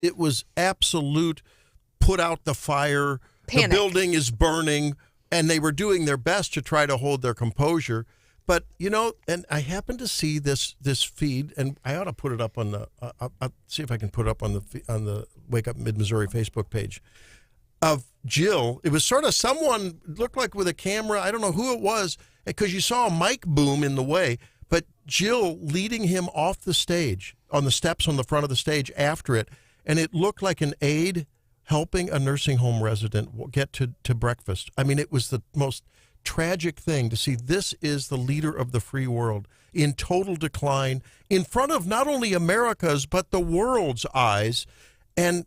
it was absolute put out the fire. Panic. The building is burning, and they were doing their best to try to hold their composure. But, and I happened to see this feed, and I ought to put it up on the I'll see if I can put it up on the Wake Up Mid-Missouri Facebook page of Jill. It was sort of someone looked like with a camera. I don't know who it was, because you saw a mic boom in the way, but Jill leading him off the stage on the steps on the front of the stage after it, and it looked like an aide helping a nursing home resident get to breakfast. I mean, it was the most tragic thing to see. This is the leader of the free world in total decline in front of not only America's but the world's eyes. And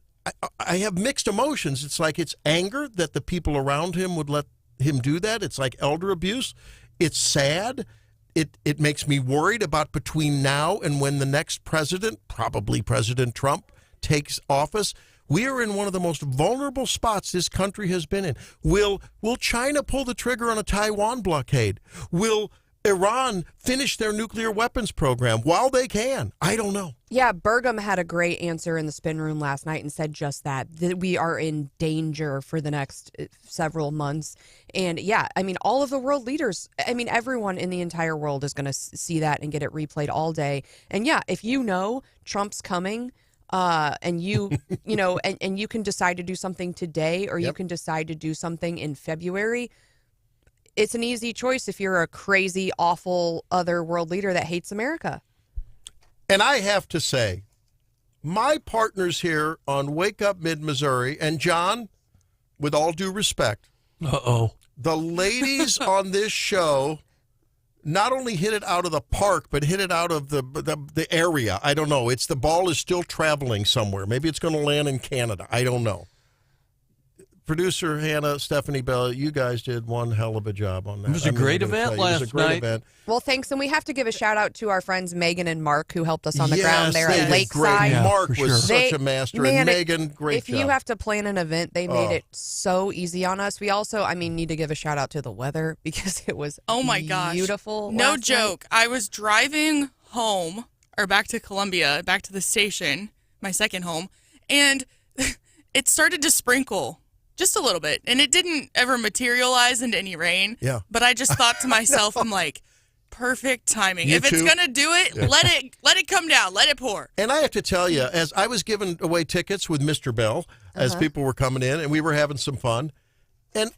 I have mixed emotions. It's like it's anger that the people around him would let him do that. It's like elder abuse. It's sad. It makes me worried about between now and when the next president, probably President Trump, takes office. We are in one of the most vulnerable spots this country has been in. Will China pull the trigger on a Taiwan blockade? Will Iran finish their nuclear weapons program while they can? I don't know. Yeah, Burgum had a great answer in the spin room last night and said just that we are in danger for the next several months. And yeah, I mean, all of the world leaders, I mean, everyone in the entire world is going to see that and get it replayed all day. And yeah, if Trump's coming, and you can decide to do something today, or you can decide to do something in February. It's an easy choice if you're a crazy, awful other world leader that hates America. And I have to say, my partners here on Wake Up Mid-Missouri, and John, with all due respect, the ladies on this show not only hit it out of the park, but hit it out of the area. I don't know. The ball is still traveling somewhere. Maybe it's going to land in Canada. I don't know. Producer Hannah, Stephanie Bell, you guys did one hell of a job on that. It was a great event last night. Well, thanks. And we have to give a shout out to our friends Megan and Mark, who helped us on the ground there at Lakeside. Yeah, Mark was such a master. And Megan, great job. If you have to plan an event, they made it so easy on us. We also, need to give a shout out to the weather, because it was beautiful. No joke. I was driving home, or back to Columbia, back to the station, my second home, and it started to sprinkle. Just a little bit. And it didn't ever materialize into any rain. Yeah. But I just thought to myself, I'm like, perfect timing. If it's going to do it, let it come down. Let it pour. And I have to tell you, as I was giving away tickets with Mr. Bell, as people were coming in, and we were having some fun. And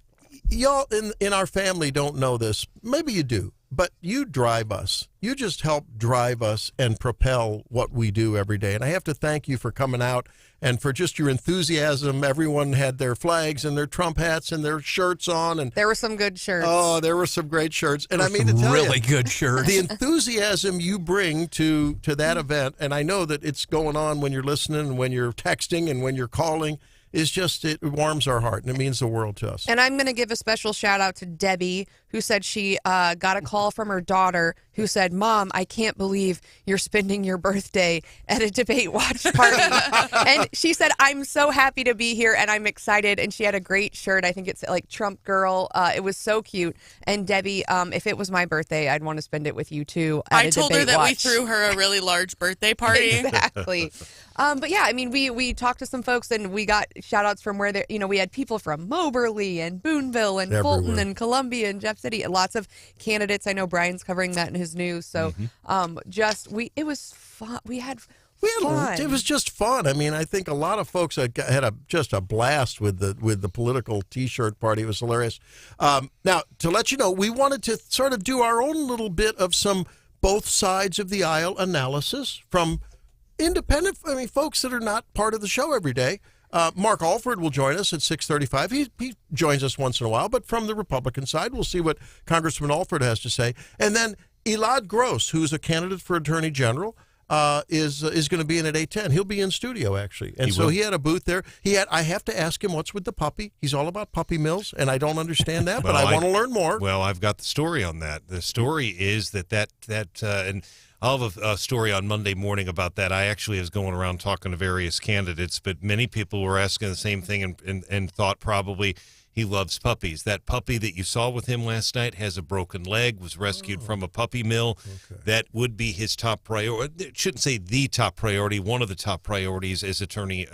y'all in our family don't know this. Maybe you do. But you drive us. You just help drive us and propel what we do every day. And I have to thank you for coming out and for just your enthusiasm. Everyone had their flags and their Trump hats and their shirts on. And there were some good shirts. Oh, there were some great shirts. And I mean to tell you, really good shirts. The enthusiasm you bring to that event, and I know that it's going on when you're listening and when you're texting and when you're calling, is just, it warms our heart, and it means the world to us. And I'm going to give a special shout out to Debbie, who said she got a call from her daughter who said, "Mom, I can't believe you're spending your birthday at a debate watch party." And she said, "I'm so happy to be here, and I'm excited." And she had a great shirt. I think it's like Trump Girl. It was so cute. And Debbie, if it was my birthday, I'd want to spend it with you, too, at a told debate her that watch. we threw her a really large birthday party. Exactly. But yeah, I mean, we talked to some folks, and we got shout outs from where they, we had people from Moberly and Boonville and Fulton and Columbia and Jeff City, and lots of candidates. I know Brian's covering that in his news. So it was fun. It was just fun. I mean, I think a lot of folks had just a blast with the political T-shirt party. It was hilarious. Now, to let you know, we wanted to sort of do our own little bit of some both sides of the aisle analysis from independent, folks that are not part of the show every day. Mark Alford will join us at 6:35. He joins us once in a while, but from the Republican side, we'll see what Congressman Alford has to say. And then Elad Gross, who's a candidate for Attorney General, is going to be in at 8:10. He'll be in studio, actually. And he had a booth there. I have to ask him what's with the puppy. He's all about puppy mills, and I don't understand that, but I want to learn more. Well, I've got the story on that. The story is that and I'll have a story on Monday morning about that. I actually was going around talking to various candidates, but many people were asking the same thing and thought probably he loves puppies. That puppy that you saw with him last night has a broken leg, was rescued from a puppy mill. Okay. That would be his top priority. Shouldn't say the top priority. One of the top priorities as Attorney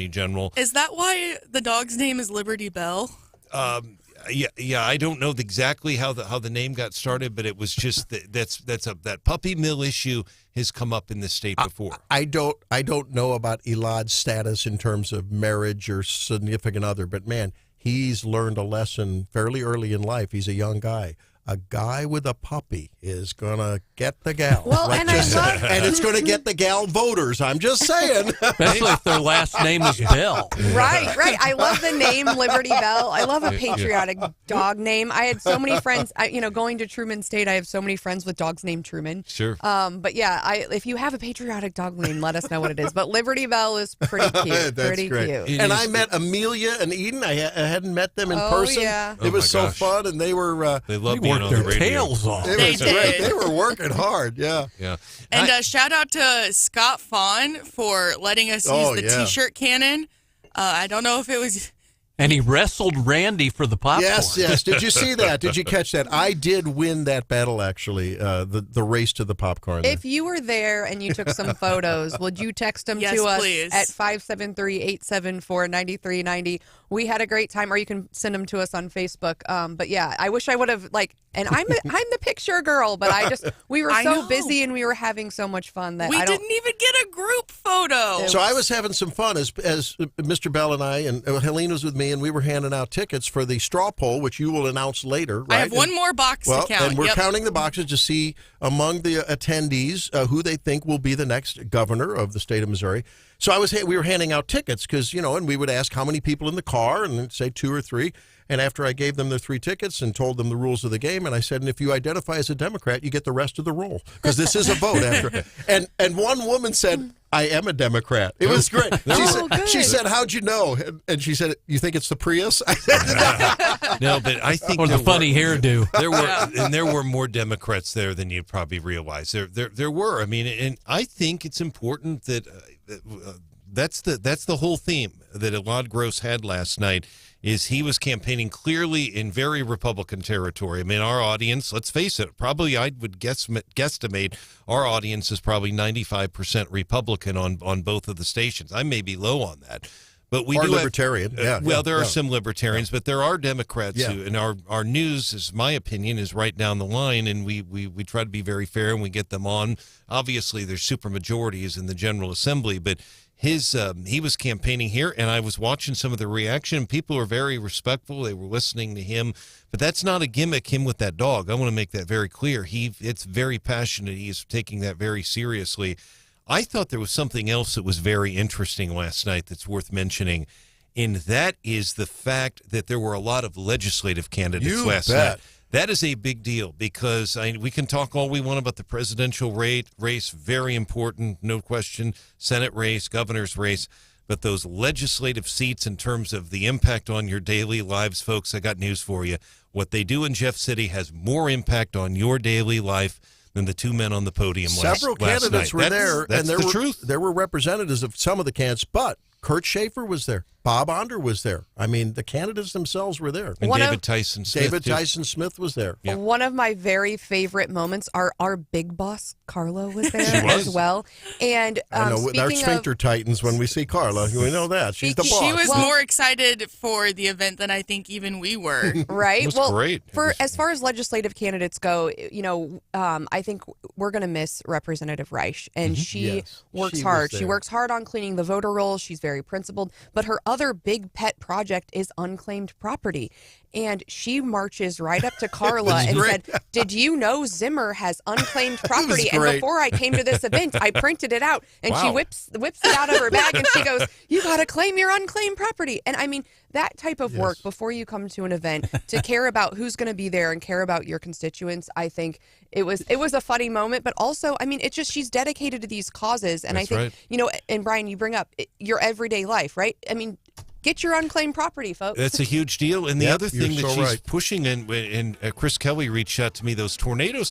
General. Is that why the dog's name is Liberty Bell? Yeah. I don't know exactly how the name got started, but it was just that puppy mill issue has come up in the state before. I don't know about Elad's status in terms of marriage or significant other, but man, he's learned a lesson fairly early in life. He's a young guy. A guy with a puppy is gonna get the gal. Well, and and it's gonna get the gal voters. I'm just saying. Especially if their last name is Bell. Right. I love the name Liberty Bell. I love a patriotic dog name. I had so many friends. Going to Truman State, I have so many friends with dogs named Truman. Sure. But yeah, if you have a patriotic dog name, let us know what it is. But Liberty Bell is pretty cute. That's pretty great. cute. And I met Amelia and Eden. I hadn't met them in person. Yeah. It was Oh, my so gosh. fun, and they were. They love They being worked on the their radio. tails off. They They were great. did. They were working hard. Yeah. Yeah. And shout out to Scott Fawn for letting us use the T-shirt cannon. I don't know if it was... And he wrestled Randy for the popcorn. Yes. Did you see that? Did you catch that? I did win that battle, actually, the race to the popcorn. If you were there and you took some photos, would you text them Yes, to us please. at 573-874-9390? We had a great time, or you can send them to us on Facebook. But yeah, I wish I would have and I'm the picture girl, but we were I so know. busy and we were having so much fun that We didn't even get a group photo. So I was having some fun as Mr. Bell and I, and Helene was with me, and we were handing out tickets for the straw poll, which you will announce later, right? I have one more box to count. And we're Yep. counting the boxes to see among the attendees who they think will be the next governor of the state of Missouri. So we were handing out tickets because, and we would ask how many people in the car, and then say 2 or 3. And after I gave them their 3 tickets and told them the rules of the game, and I said, and if you identify as a Democrat, you get the rest of the roll because this is a vote after. And one woman said, I am a Democrat. It was great. She said, how'd you know? And she said, you think it's the Prius? I said, No, but I think Or the funny hairdo. There were more Democrats there than you probably realize. There were. I mean, and I think it's important that that's the whole theme that Elad Gross had last night. Is he was campaigning clearly in very Republican territory. I mean, our audience, let's face it, probably I would guesstimate our audience is probably 95% Republican on both of the stations. I may be low on that. But we or do libertarian. There are some libertarians, but there are Democrats who, and our news, is my opinion, is right down the line, and we try to be very fair and we get them on. Obviously, there's super majorities in the General Assembly, but he was campaigning here, and I was watching some of the reaction. People were very respectful. They were listening to him, but that's not a gimmick. Him with that dog, I want to make that very clear. It's very passionate. He is taking that very seriously. I thought there was something else that was very interesting last night that's worth mentioning, and that is the fact that there were a lot of legislative candidates last night. That is a big deal because we can talk all we want about the presidential race, very important, no question, Senate race, governor's race, but those legislative seats in terms of the impact on your daily lives, folks, I got news for you. What they do in Jeff City has more impact on your daily life than the 2 men on the podium last night. Several candidates were there, that's and there the were truth. There were representatives of some of the candidates, but Kurt Schaefer was there. Bob Onder was there. I mean, the candidates themselves were there. And David Tyson Smith was there. Yeah. One of my very favorite moments, our big boss, Carla, was there as well. And I know, our sphincter tightens when we see Carla. We know that. She's the boss. She was more excited for the event than I think even we were. Right? It was great. As far as legislative candidates go, I think we're going to miss Representative Reich. And she works hard. She works hard on cleaning the voter rolls. She's very principled. But her other big pet project is unclaimed property. And she marches right up to Carla and said, did you know Zimmer has unclaimed property? And before I came to this event, I printed it out. And she whips it out of her bag and she goes, you got to claim your unclaimed property. And I mean, that type of work before you come to an event, to care about who's going to be there and care about your constituents, I think it was a funny moment. But also, I mean, it's just she's dedicated to these causes. And That's I think, and Brian, you bring up your everyday life, right? I mean, get your unclaimed property, folks. That's a huge deal. And the other thing that she's right. pushing, and Chris Kelly reached out to me, those tornadoes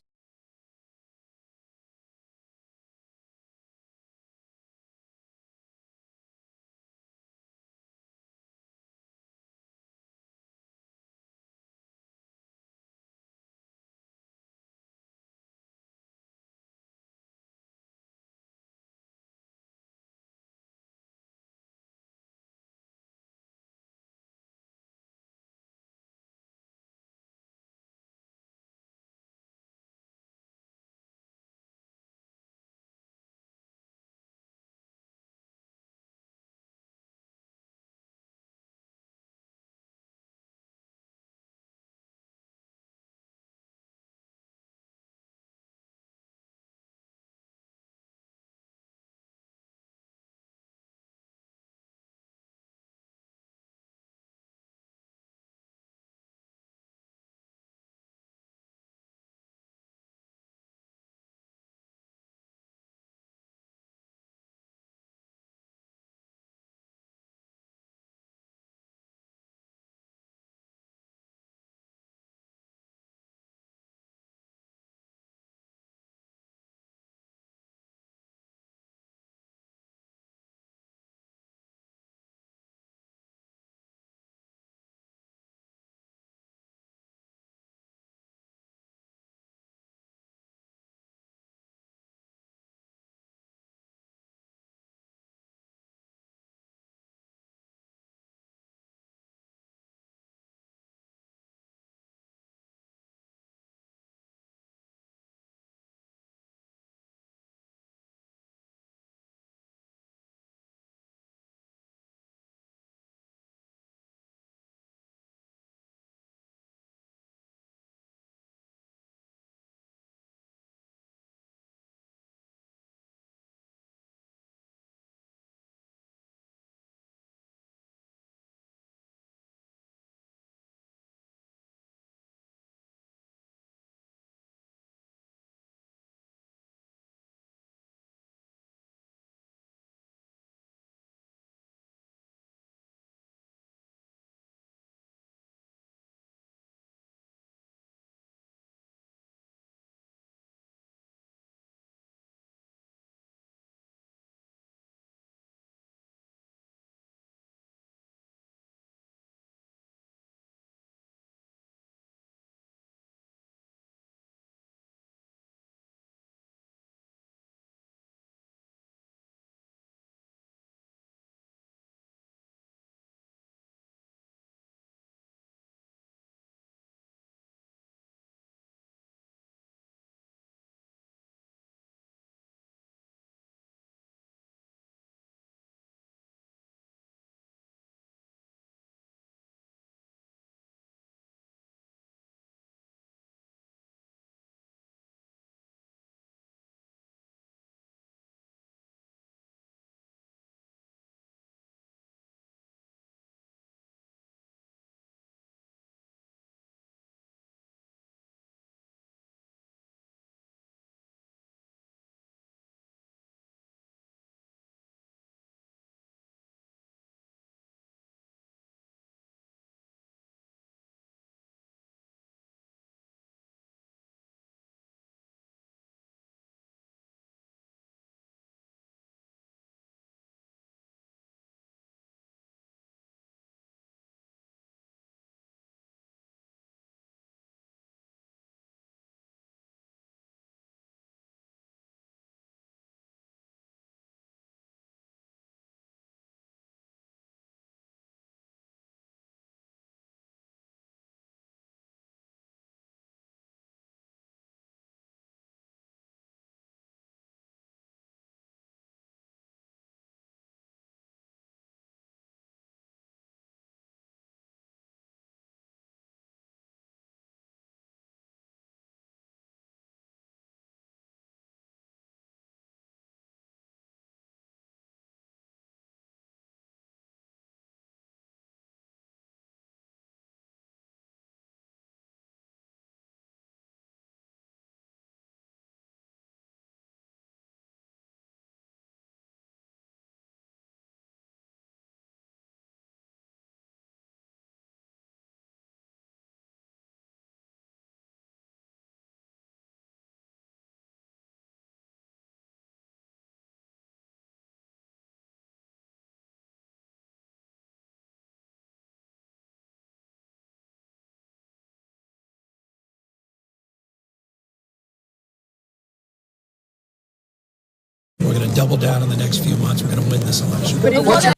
double down in the next few months. We're going to win this election.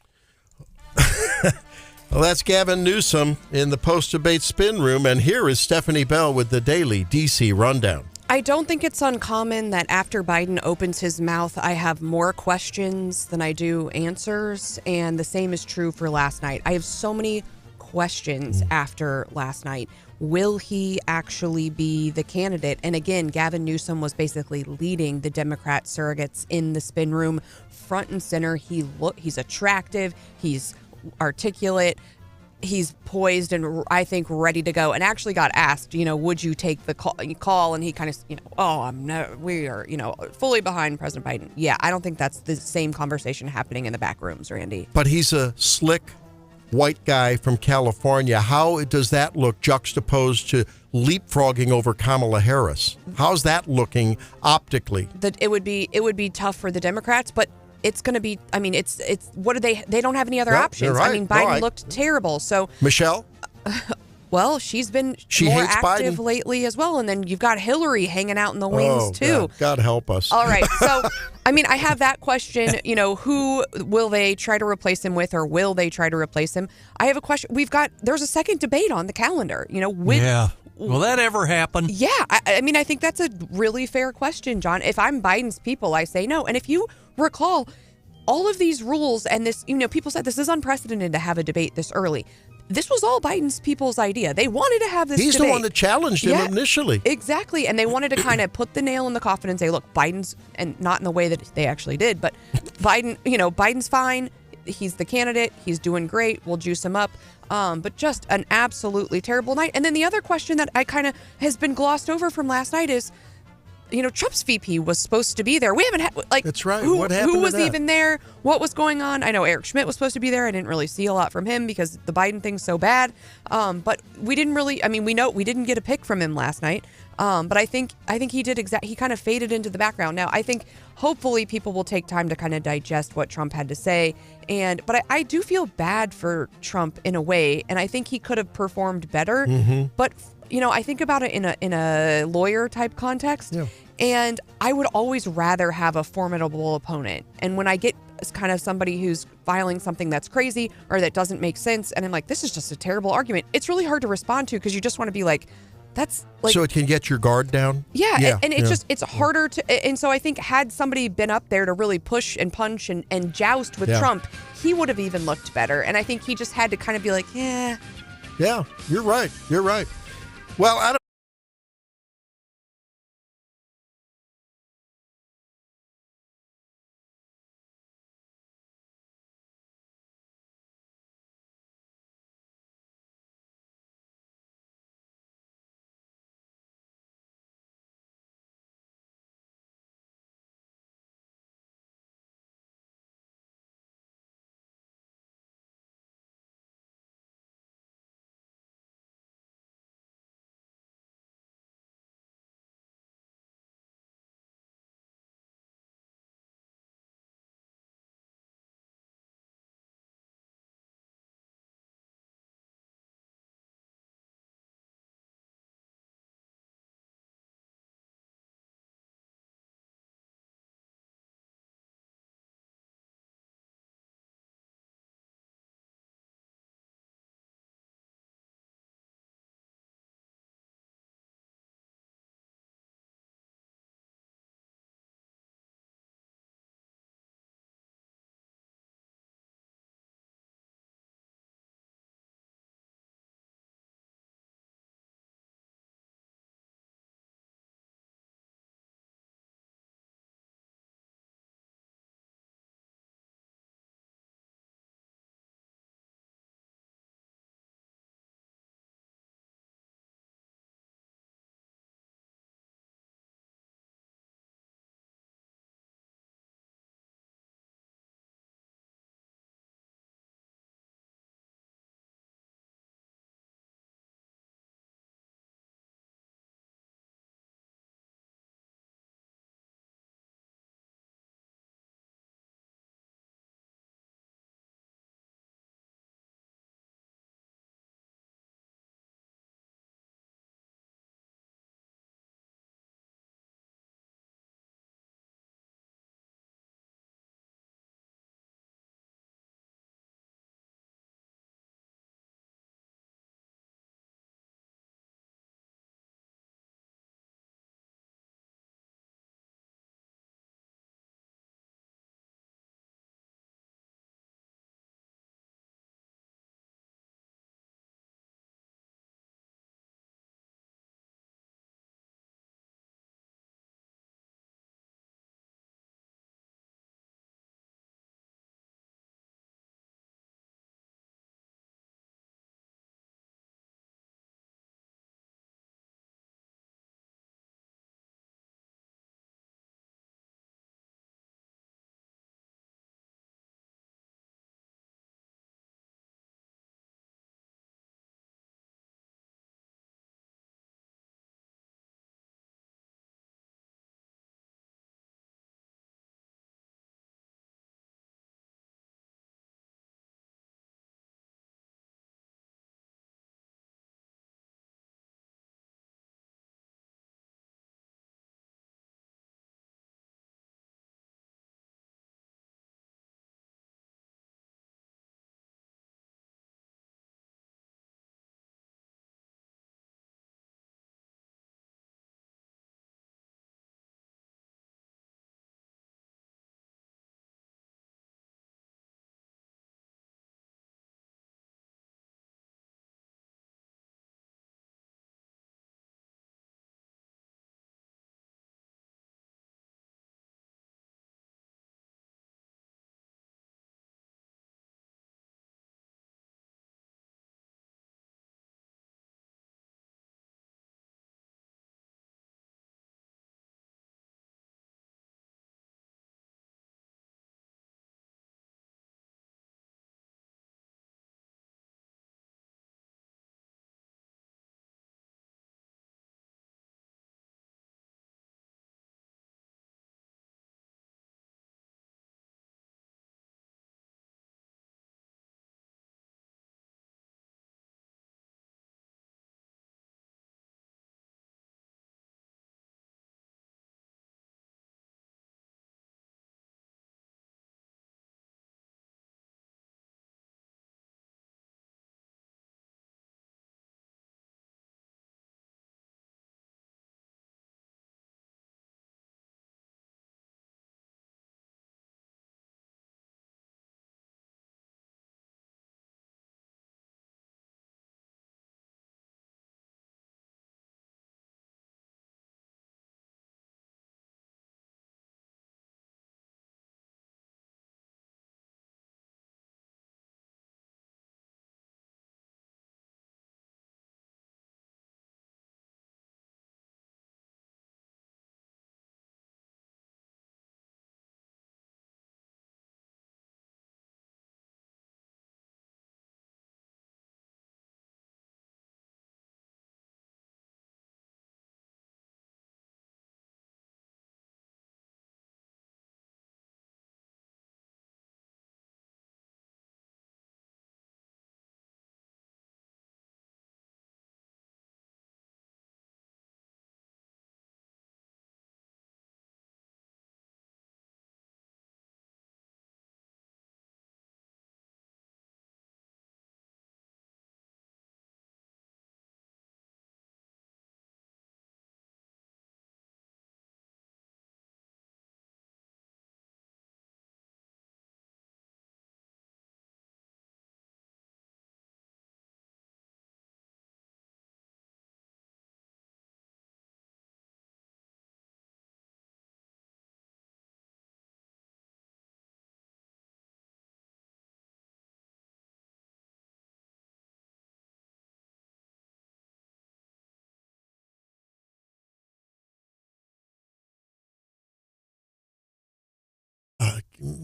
Well, that's Gavin Newsom in the post-debate spin room, and here is Stephanie Bell with the daily D.C. rundown. I don't think it's uncommon that after Biden opens his mouth, I have more questions than I do answers, and the same is true for last night. I have so many questions after last night. Will he actually be the candidate? And again, Gavin Newsom was basically leading the Democrat surrogates in the spin room, front and center. He's attractive. He's articulate. He's poised and I think ready to go. And actually got asked, would you take the call? And he kind of, we are, fully behind President Biden. Yeah, I don't think that's the same conversation happening in the back rooms, Randy. But he's a slick white guy from California. How does that look juxtaposed to leapfrogging over Kamala Harris? How's that looking optically? It would be tough for the Democrats, but it's going to be, it's what do they don't have any other options. Right. Biden looked terrible. So Michelle? Well, she's been She more hates active Biden. lately as well. And then you've got Hillary hanging out in the wings too. God help us. All right. So, I have that question, who will they try to replace him with, or will they try to replace him? I have a question. There's a second debate on the calendar, Yeah. Will that ever happen? Yeah. I think that's a really fair question, John. If I'm Biden's people, I say no. And if you recall, all of these rules and this, people said this is unprecedented to have a debate this early. This was all Biden's people's idea. They wanted to have this He's debate. the one that challenged him initially. Exactly. And they wanted to kind of put the nail in the coffin and say, look, Biden's, and not in the way that they actually did, but Biden's fine. He's the candidate. He's doing great. We'll juice him up. But just an absolutely terrible night. And then the other question that I kind of has been glossed over from last night is, Trump's VP was supposed to be there. We haven't had, That's right. What happened? Who was to that? even there? What was going on? I know Eric Schmidt was supposed to be there. I didn't really see a lot from him because the Biden thing's so bad. But we didn't really, we know we didn't get a pick from him last night. But I think he did he kind of faded into the background. Now, I think hopefully people will take time to kind of digest what Trump had to say. But I do feel bad for Trump in a way. And I think he could have performed better. Mm-hmm. But I think about it in a lawyer type context, and I would always rather have a formidable opponent. And when I get kind of somebody who's filing something that's crazy or that doesn't make sense, and I'm like, this is just a terrible argument, it's really hard to respond to because you just want to be like, that's like. So it can get your guard down? Yeah, and it's harder to. And so I think had somebody been up there to really push and punch and joust with Trump, he would have even looked better. And I think he just had to kind of be like, yeah. Yeah, you're right. Well, I don't.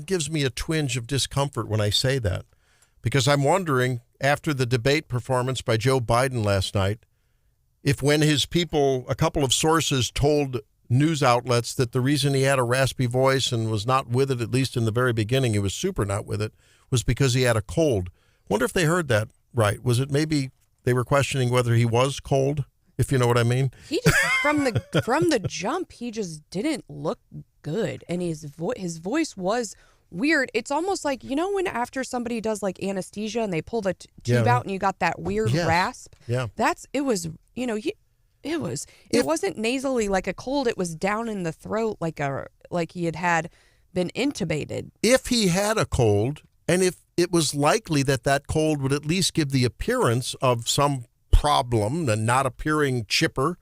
gives me a twinge of discomfort when I say that, because I'm wondering, after the debate performance by Joe Biden last night, if when his people, a couple of sources told news outlets that the reason he had a raspy voice and was not with it, at least in the very beginning, he was super not with it, was because he had a cold. Wonder if they heard that right. Was it maybe they were questioning whether he was cold, if you know what I mean? He just, from the jump, he just didn't look good. And his voice was weird. It's almost like, when after somebody does like anesthesia and they pull the tube out and you got that weird rasp? Yeah. It wasn't nasally like a cold. It was down in the throat like he had been intubated. If he had a cold, and if it was likely that cold would at least give the appearance of some problem and not appearing chipper,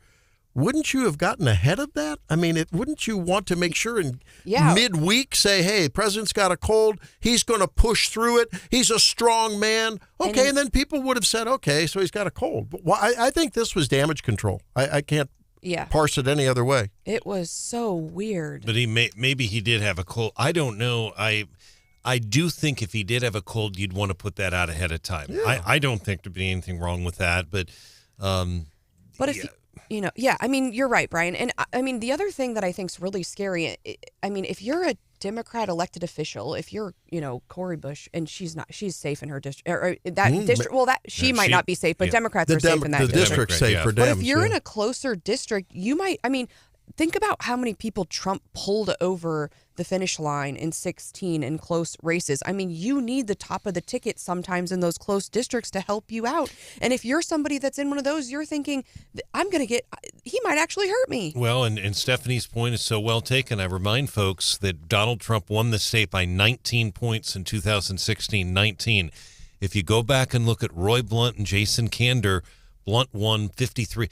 wouldn't you have gotten ahead of that? I mean, wouldn't you want to make sure in midweek say, hey, the president's got a cold, he's going to push through it, he's a strong man. Okay, and then people would have said, okay, so he's got a cold. But I think this was damage control. I can't parse it any other way. It was so weird. But maybe he did have a cold. I don't know. I do think if he did have a cold, you'd want to put that out ahead of time. Yeah. I don't think there'd be anything wrong with that. But if I mean, you're right, Brian. And I mean, the other thing that I think is really scary, I mean, if you're a Democrat elected official, if you're, Cori Bush, and she's safe in her district, she might not be safe, but Democrats are safe in that district. The district's safe for Dems. But if you're in a closer district, you might, think about how many people Trump pulled over the finish line in 2016 in close races. I mean, you need the top of the ticket sometimes in those close districts to help you out. And if you're somebody that's in one of those, you're thinking, he might actually hurt me. Well, and Stephanie's point is so well taken. I remind folks that Donald Trump won the state by 19 points in 2016, 19. If you go back and look at Roy Blunt and Jason Kander, Blunt won 53.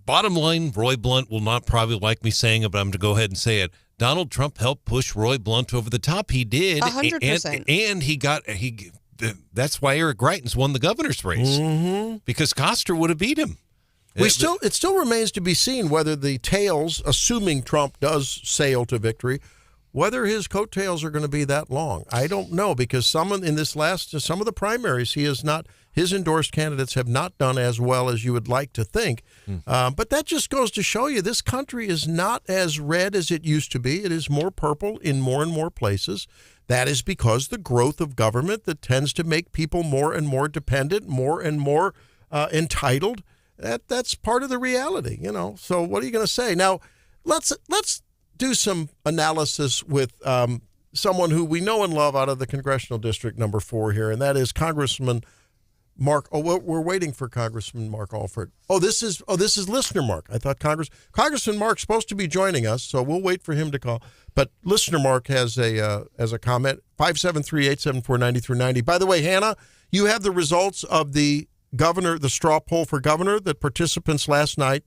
Bottom line, Roy Blunt will not probably like me saying it, but I'm going to go ahead and say it. Donald Trump helped push Roy Blunt over the top. He did. 100%. And that's why Eric Greitens won the governor's race, because Koster would have beat him. It still remains to be seen whether the tails, assuming Trump does sail to victory, whether his coattails are going to be that long. I don't know, because some of the primaries, his endorsed candidates have not done as well as you would like to think. But that just goes to show you this country is not as red as it used to be. It is more purple in more and more places. That is because the growth of government that tends to make people more and more dependent, more and more entitled. That's part of the reality, So what are you going to say? Now, let's do some analysis with someone who we know and love out of the congressional district number 4 here, and that is Congressman Mark. Oh, we're waiting for Congressman Mark Alford. This is listener Mark. I thought Congressman Mark's supposed to be joining us, so we'll wait for him to call. But listener Mark has a comment. 573-874-9390. By the way, Hannah, you have the results of the straw poll for governor that participants last night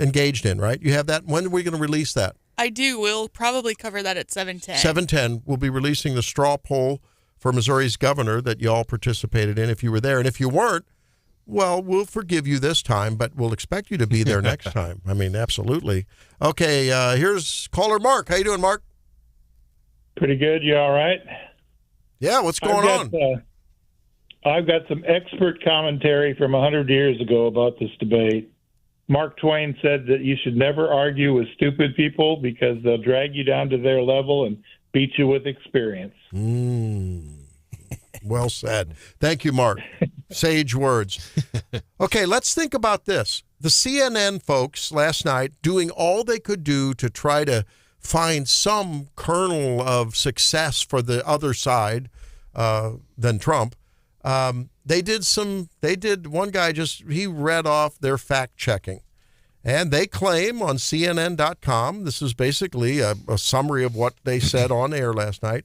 engaged in, right? You have that. When are we going to release that? I do. We'll probably cover that at 7:10. 7:10. We'll be releasing the straw poll for Missouri's governor that you all participated in if you were there. And if you weren't, well, we'll forgive you this time, but we'll expect you to be there next time. I mean, absolutely. Okay, here's caller Mark. How you doing, Mark? Pretty good. You all right? Yeah, what's going on? I've got some expert commentary from 100 years ago about this debate. Mark Twain said that you should never argue with stupid people because they'll drag you down to their level and beat you with experience. Well said. Thank you, Mark. Sage words. Okay, let's think about this. The CNN folks last night doing all they could do to try to find some kernel of success for the other side than Trump. One guy he read off their fact checking, and they claim on CNN.com, this is basically a summary of what they said on air last night,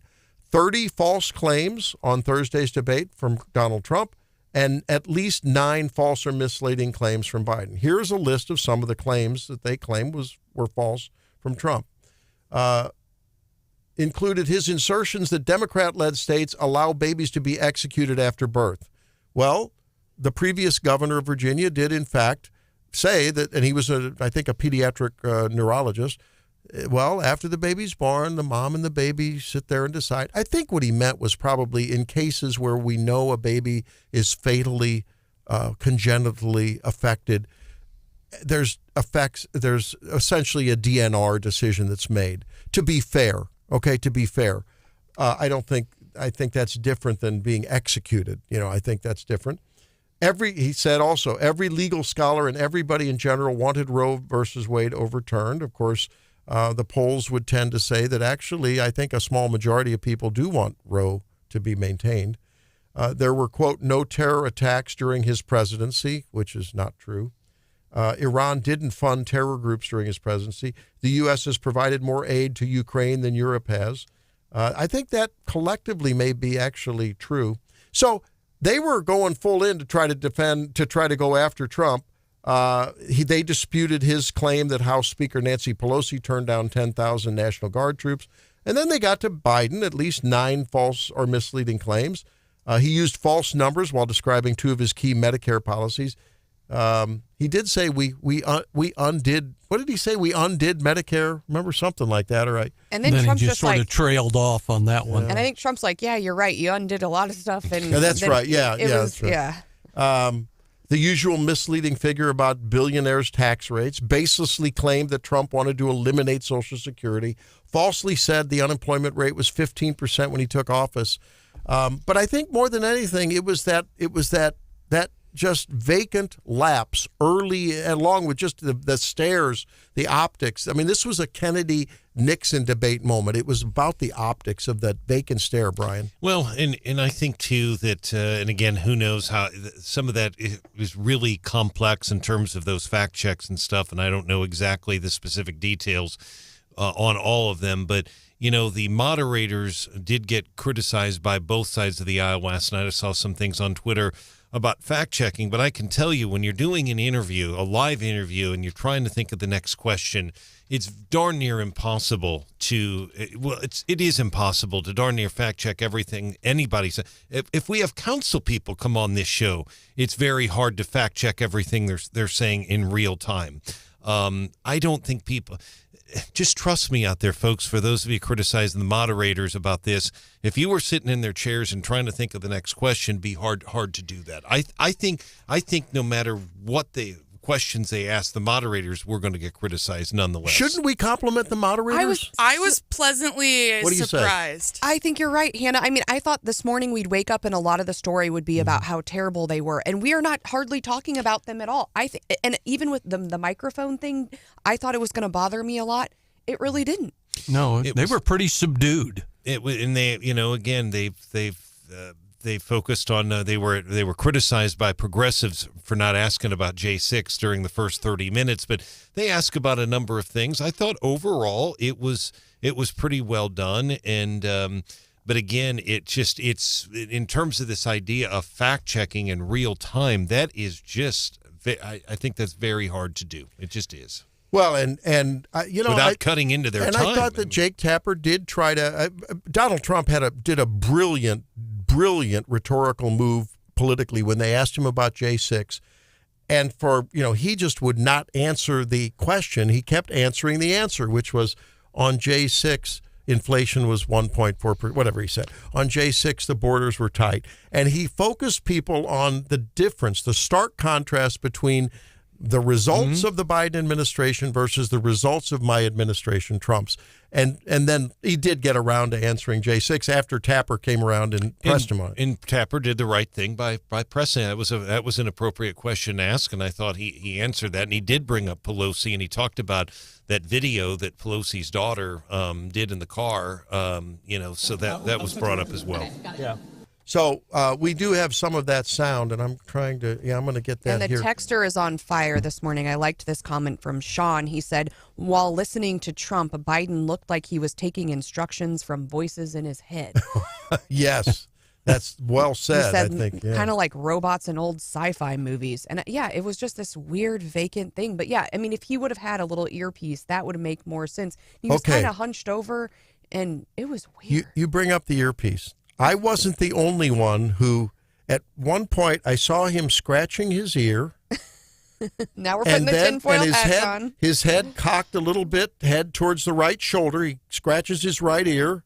30 false claims on Thursday's debate from Donald Trump and at least 9 false or misleading claims from Biden. Here's a list of some of the claims that they claim were false from Trump. Included his assertions that Democrat-led states allow babies to be executed after birth. Well, the previous governor of Virginia did, in fact, say that, and he was, I think, a pediatric neurologist, well, after the baby's born, the mom and the baby sit there and decide. I think what he meant was probably in cases where we know a baby is fatally, congenitally affected, there's essentially a DNR decision that's made. To be fair, okay, to be fair. I think that's different than being executed. I think that's different. He said also, every legal scholar and everybody in general wanted Roe versus Wade overturned. Of course, the polls would tend to say that actually, I think a small majority of people do want Roe to be maintained. There were, quote, no terror attacks during his presidency, which is not true. Iran didn't fund terror groups during his presidency. The U.S. has provided more aid to Ukraine than Europe has. I think that collectively may be actually true. So they were going full in to try to go after Trump. They disputed his claim that House Speaker Nancy Pelosi turned down 10,000 National Guard troops. And then they got to Biden, at least 9 false or misleading claims. He used false numbers while describing 2 of his key Medicare policies. He did say we undid. What did he say? We undid Medicare. Remember something like that, all right? And then he Trump just sort of trailed off on that one. And I think Trump's like, yeah, you're right. You undid a lot of stuff. And that's right. Yeah, that's right. Yeah. The usual misleading figure about billionaires' tax rates, baselessly claimed that Trump wanted to eliminate Social Security, falsely said the unemployment rate was 15% when he took office. But I think more than anything, it was that just vacant lapse early, along with just the stares, the optics. I mean, this was a Kennedy-Nixon debate moment. It was about the optics of that vacant stare, Brian. Well, and I think, too, that, and again, who knows how, some of that is really complex in terms of those fact checks and stuff, and I don't know exactly the specific details on all of them, but the moderators did get criticized by both sides of the aisle last night. I saw some things on Twitter about fact-checking, but I can tell you when you're doing an interview, a live interview, and you're trying to think of the next question, it's darn near impossible it is impossible to darn near fact-check everything anybody says. If we have council people come on this show, it's very hard to fact-check everything they're saying in real time. I don't think people... Just trust me out there, folks, for those of you criticizing the moderators about this, if you were sitting in their chairs and trying to think of the next question, it'd be hard to do that. I think no matter what questions they ask the moderators, we're going to get criticized nonetheless. Shouldn't we compliment the moderators? I was pleasantly surprised. Say? I think you're right, Hannah. I mean, I thought this morning we'd wake up and a lot of the story would be about how terrible they were, and we are not hardly talking about them at all. And even with the microphone thing, I thought it was going to bother me a lot. It really didn't. No, they were pretty subdued. And they, again, they focused on they were criticized by progressives for not asking about J6 during the first 30 minutes, but they asked about a number of things. I thought overall it was pretty well done, and but again, it's in terms of this idea of fact checking in real time, that is just I think that's very hard to do. It just is. Well, and without cutting into their time. And I thought that Jake Tapper did try to. Donald Trump did a brilliant rhetorical move politically when they asked him about J6, and he just would not answer the question. He kept answering the answer, which was on J6 inflation was 1.4%, whatever he said. On J6 the borders were tight, and he focused people on the difference, the stark contrast between the results of the Biden administration versus the results of my administration, Trump's. And then he did get around to answering J6 after Tapper came around and pressed him on it. And Tapper did the right thing by pressing it. That was an appropriate question to ask, and I thought he answered that. And he did bring up Pelosi, and he talked about that video that Pelosi's daughter did in the car, so that was brought up as well. Yeah. So we do have some of that sound, and I'm going to get that here. And the here. texter is on fire this morning. I liked this comment from Sean. He said, while listening to Trump, Biden looked like he was taking instructions from voices in his head. Yes, that's well said, he said, I think. Yeah. Kind of like robots in old sci-fi movies. And it was just this weird vacant thing. But yeah, I mean, if he would have had a little earpiece, that would make more sense. He was kind of hunched over, and it was weird. You bring up the earpiece. I wasn't the only one who, at one point, I saw him scratching his ear, Now we're putting the tinfoil hat on. His head cocked a little bit, head towards the right shoulder. He scratches his right ear.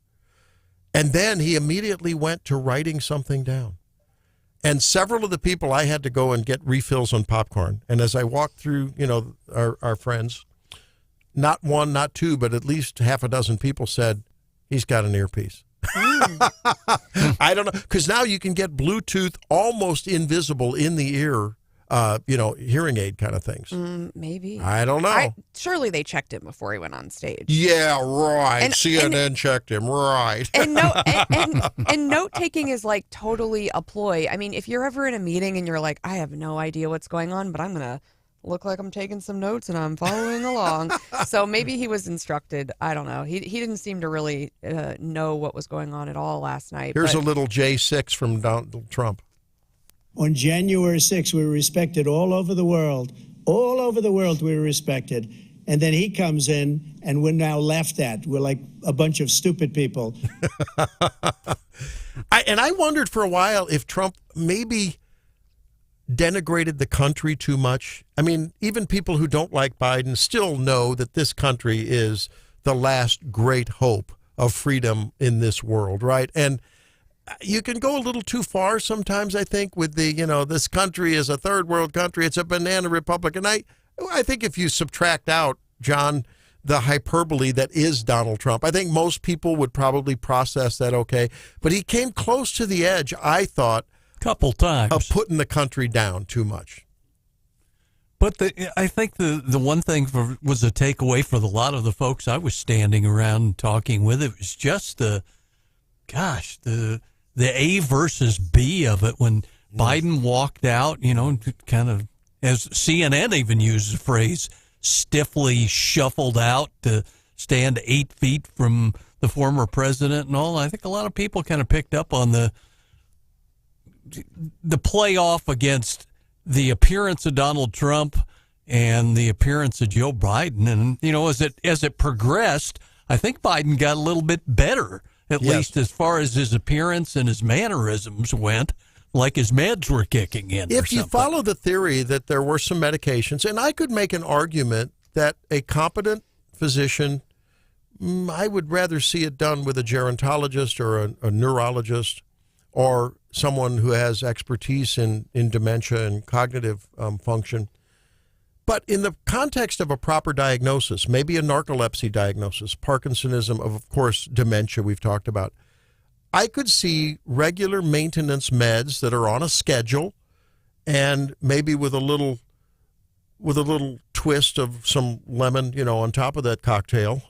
And then he immediately went to writing something down. And several of the people, I had to go and get refills on popcorn. And as I walked through, our friends, not one, not two, but at least half a dozen people said, he's got an earpiece. I don't know, because now you can get Bluetooth almost invisible in the ear, hearing aid kind of things. Maybe. I don't know. Surely they checked him before he went on stage. Yeah, right. CNN checked him, right. And note taking is like totally a ploy. I mean, if you're ever in a meeting and you're like, I have no idea what's going on, but I'm gonna look like I'm taking some notes and I'm following along. So maybe he was instructed. I don't know. He didn't seem to really know what was going on at all last night. Here's a little J6 from Donald Trump. On January 6th, we were respected all over the world. All over the world, we were respected. And then he comes in, and we're now laughed at. We're like a bunch of stupid people. I wondered for a while if Trump maybe denigrated the country too much. I mean, even people who don't like Biden still know that this country is the last great hope of freedom in this world, right? And you can go a little too far sometimes, I think, with the, this country is a third world country. It's a banana republic. And I think if you subtract out, John, the hyperbole that is Donald Trump, I think most people would probably process that okay. But he came close to the edge, I thought, couple times of putting the country down too much. But I think the one thing was a takeaway for a lot of the folks I was standing around talking with. It was just the A versus B of it when Biden walked out, kind of, as CNN even used the phrase, stiffly shuffled out to stand 8 feet from the former president and all. I think a lot of people kind of picked up on the playoff against the appearance of Donald Trump and the appearance of Joe Biden. And, as it progressed, I think Biden got a little bit better, at least as far as his appearance and his mannerisms went, like his meds were kicking in. If you follow the theory that there were some medications, and I could make an argument that a competent physician, I would rather see it done with a gerontologist or a neurologist or someone who has expertise in dementia and cognitive function. But in the context of a proper diagnosis, maybe a narcolepsy diagnosis, Parkinsonism, of course, dementia we've talked about, I could see regular maintenance meds that are on a schedule and maybe with a little twist of some lemon, on top of that cocktail,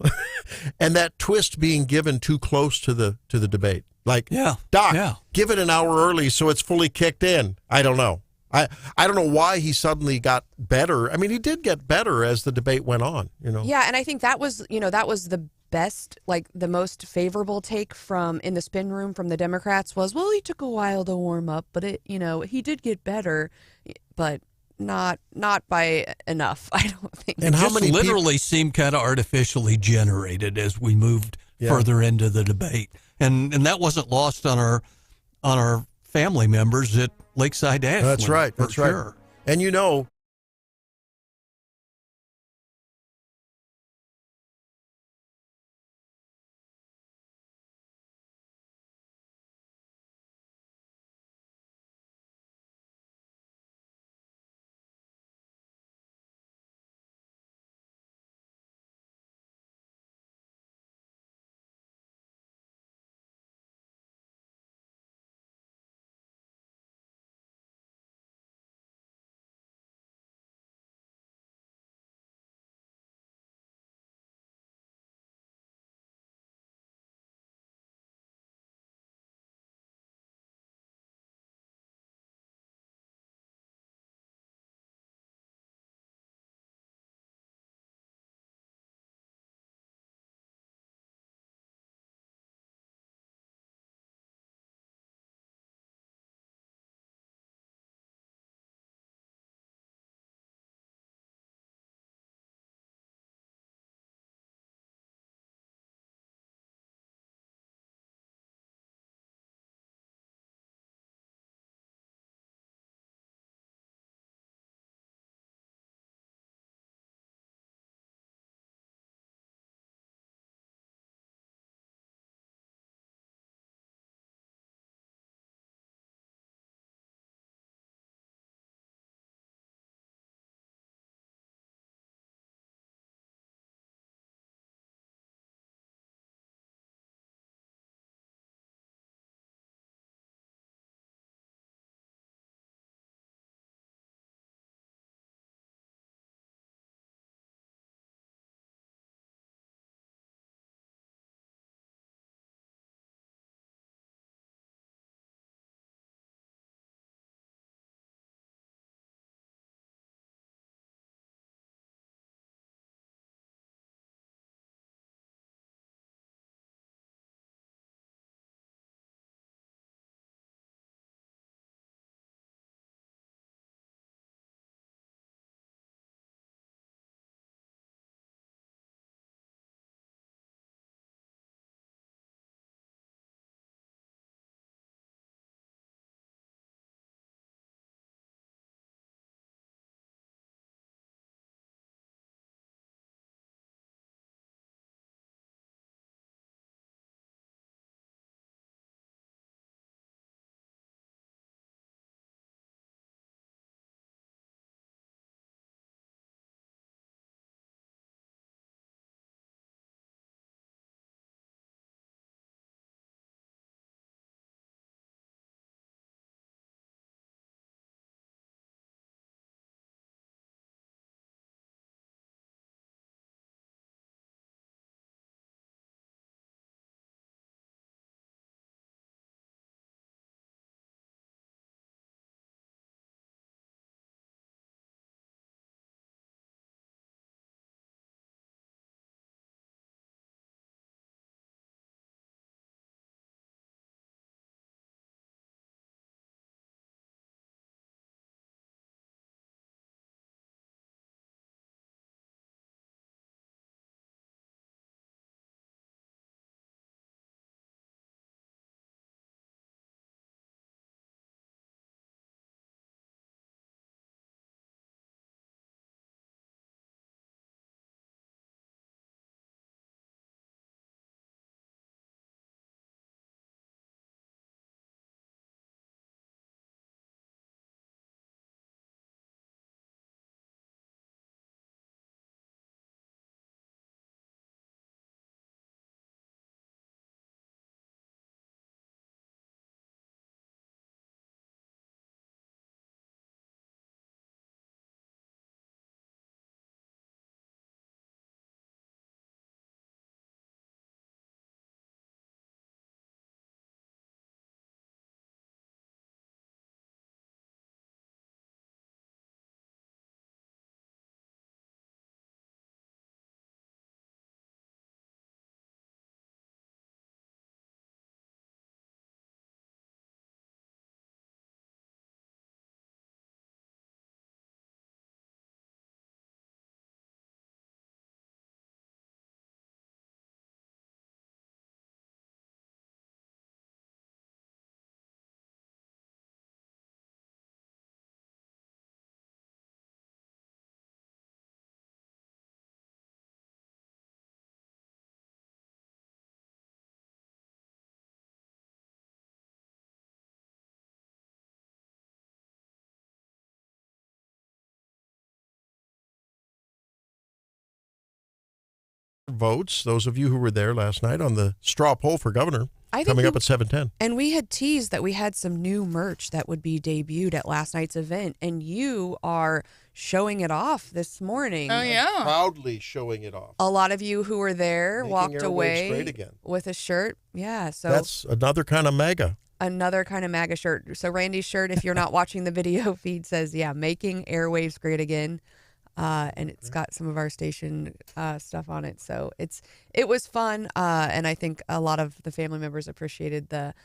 and that twist being given too close to the debate. Like, Doc, give it an hour early so it's fully kicked in. I don't know. I don't know why he suddenly got better. I mean, he did get better as the debate went on, Yeah, and I think that was the best, like the most favorable take in the spin room from the Democrats was, well, he took a while to warm up, but he did get better, but not by enough, I don't think. And how many literally seemed kind of artificially generated as we moved further into the debate. And that wasn't lost on our family members at Lakeside Ashland. That's right. That's right. Sure. And votes. Those of you who were there last night on the straw poll for governor coming up at 7:10. And we had teased that we had some new merch that would be debuted at last night's event, and you are showing it off this morning. Oh, yeah. Proudly showing it off. A lot of you who were there Making walked airwaves away great again. with a shirt. Yeah, so That's another kind of mega. another kind of MAGA shirt. So Randy's shirt, if you're not watching the video feed, says, yeah, making airwaves great again. And it's got some of our station stuff on it. So it was fun. And I think a lot of the family members appreciated the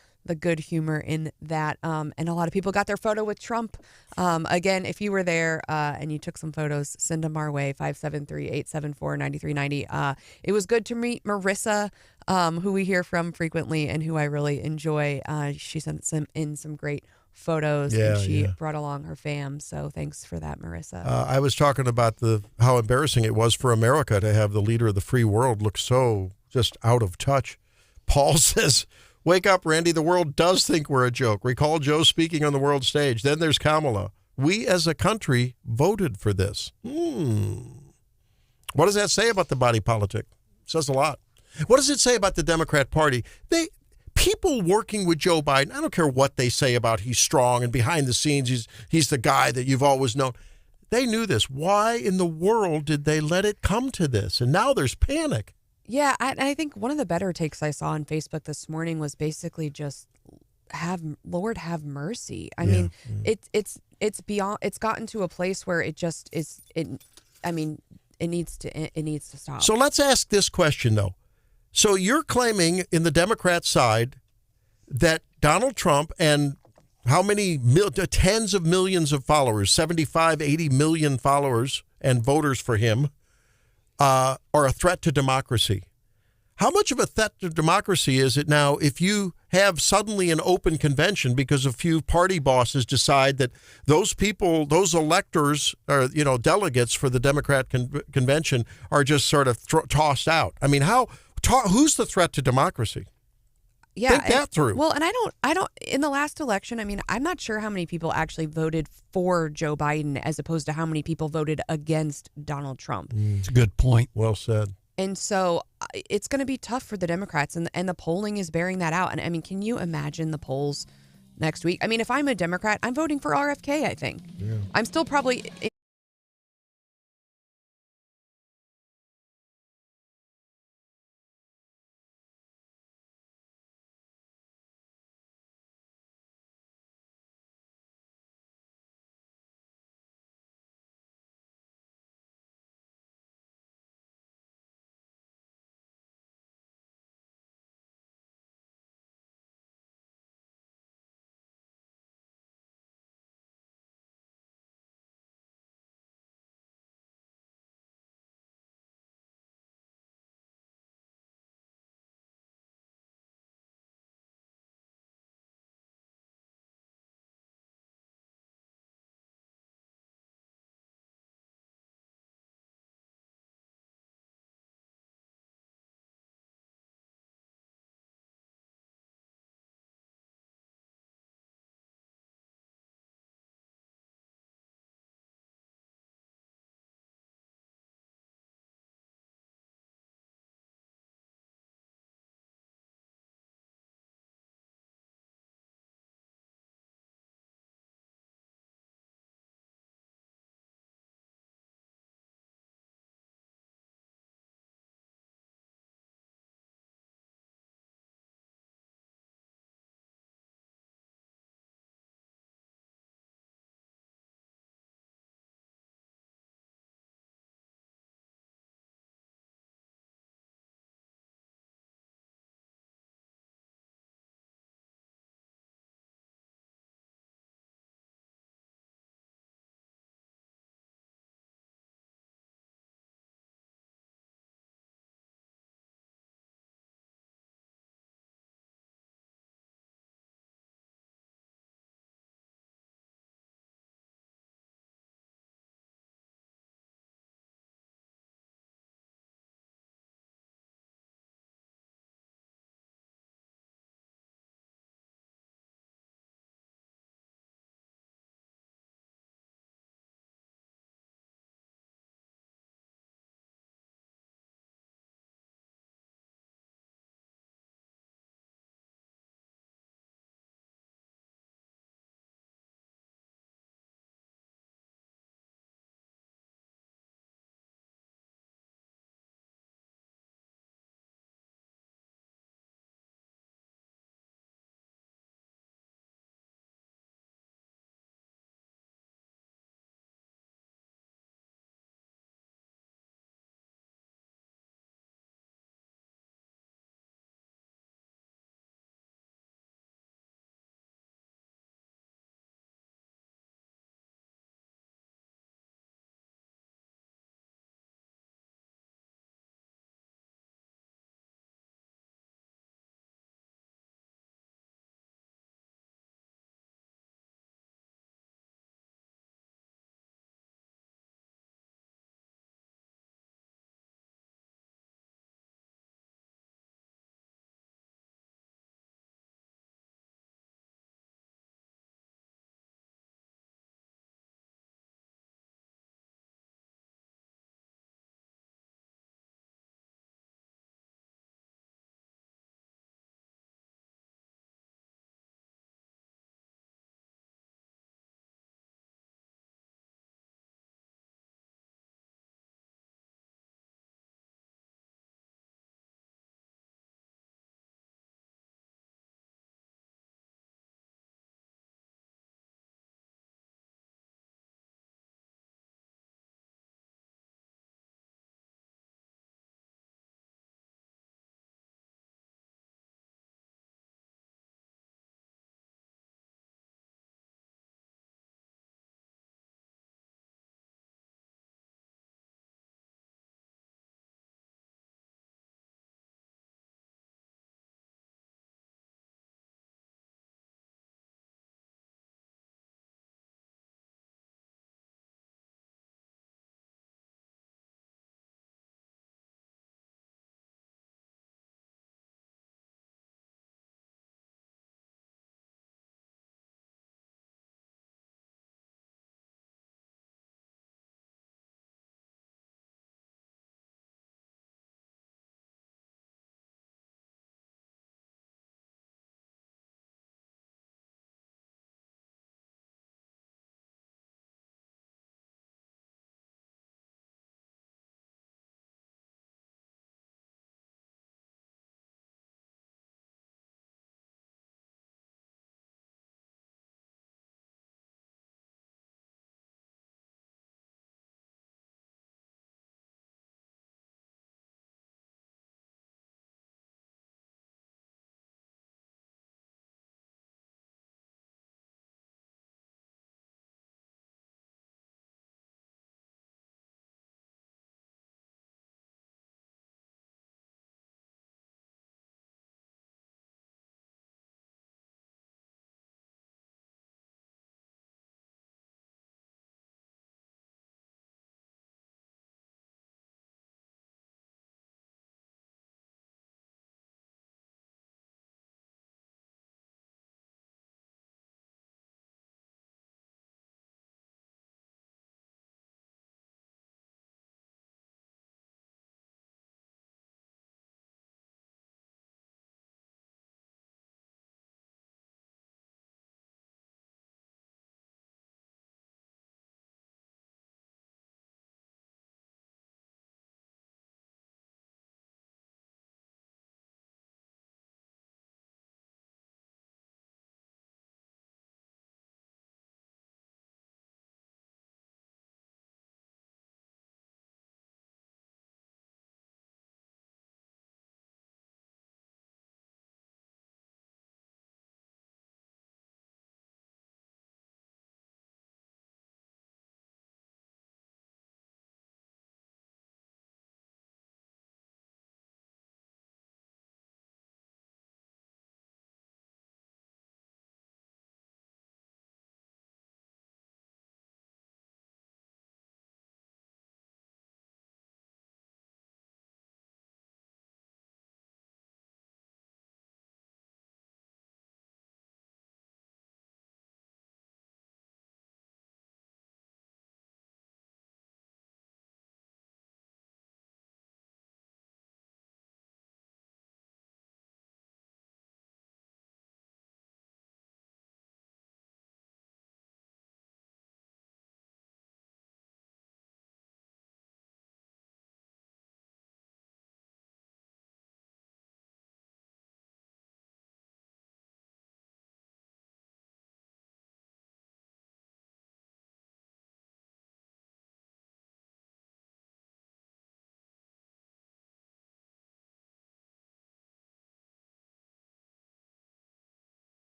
good humor in that. And a lot of people got their photo with Trump. Again, if you were there and you took some photos, send them our way, 573-874-9390. It was good to meet Marissa, who we hear from frequently and who I really enjoy. She sent some great photos, and she brought along her fam. So thanks for that, Marissa. I was talking about how embarrassing it was for America to have the leader of the free world look so just out of touch. Paul says, wake up, Randy. The world does think we're a joke. Recall Joe speaking on the world stage. Then there's Kamala. We as a country voted for this. What does that say about the body politic? It says a lot. What does it say about the Democrat Party? People working with Joe Biden, I don't care what they say about he's strong and behind the scenes he's the guy that you've always known. They knew this. Why in the world did they let it come to this? And now there's panic. Yeah, I think one of the better takes I saw on Facebook this morning was basically just Lord have mercy. I mean, it's beyond. It's gotten to a place where it just is. It needs to stop. So let's ask this question though. So you're claiming in the Democrat side that Donald Trump and how many tens of millions of followers, 75, 80 million followers and voters for him, are a threat to democracy. How much of a threat to democracy is it now if you have suddenly an open convention because a few party bosses decide that those people, those electors or delegates for the Democrat convention are just sort of tossed out? I mean, who's the threat to democracy? Yeah, think that through. Well, and I don't. In the last election, I mean, I'm not sure how many people actually voted for Joe Biden as opposed to how many people voted against Donald Trump. It's a good point. Well said. And so it's going to be tough for the Democrats, and the polling is bearing that out. And I mean, can you imagine the polls next week? I mean, if I'm a Democrat, I'm voting for RFK. I think I'm still probably.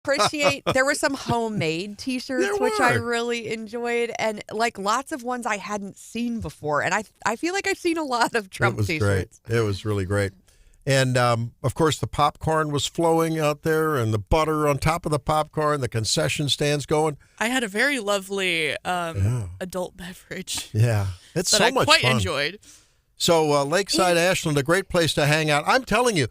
appreciate there were some homemade t-shirts There which I were. really enjoyed, and like lots of ones I hadn't seen before, and I feel like I've seen a lot of Trump It was t-shirts. great. It was really great. And, of course, the popcorn was flowing out there and the butter on top of the popcorn, the concession stands going. I had a very lovely adult beverage Yeah. It's that so I much quite fun. enjoyed. So Lakeside Ashland, a great place to hang out. I'm telling you,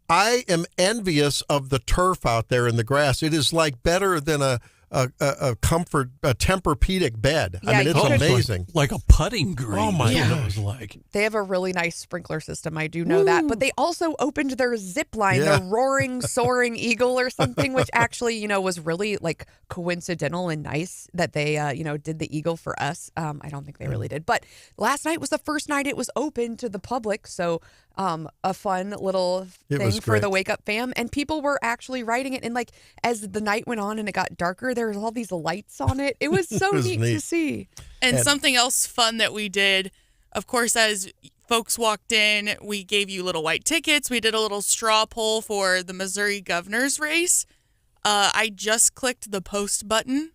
I am envious of the turf out there in the grass. It is like better than a Tempur-Pedic bed. Yeah, I mean, it's you could- amazing. Like a putting green. Oh, my is what gosh. it was like. They have a really nice sprinkler system. I do know that. But they also opened their zip line, Yeah. the Roaring Soaring Eagle or something, which actually, was really like coincidental and nice that they, did the Eagle for us. I don't think they really did. But last night was the first night it was open to the public. So a fun little It thing was for the great. Wake Up fam. And people were actually writing it. And like as the night went on and it got darker, there was all these lights on it. It was so was neat to neat. see. And something else fun that we did, of course, as folks walked in, we gave you little white tickets. We did a little straw poll for the Missouri governor's race. I just clicked the post button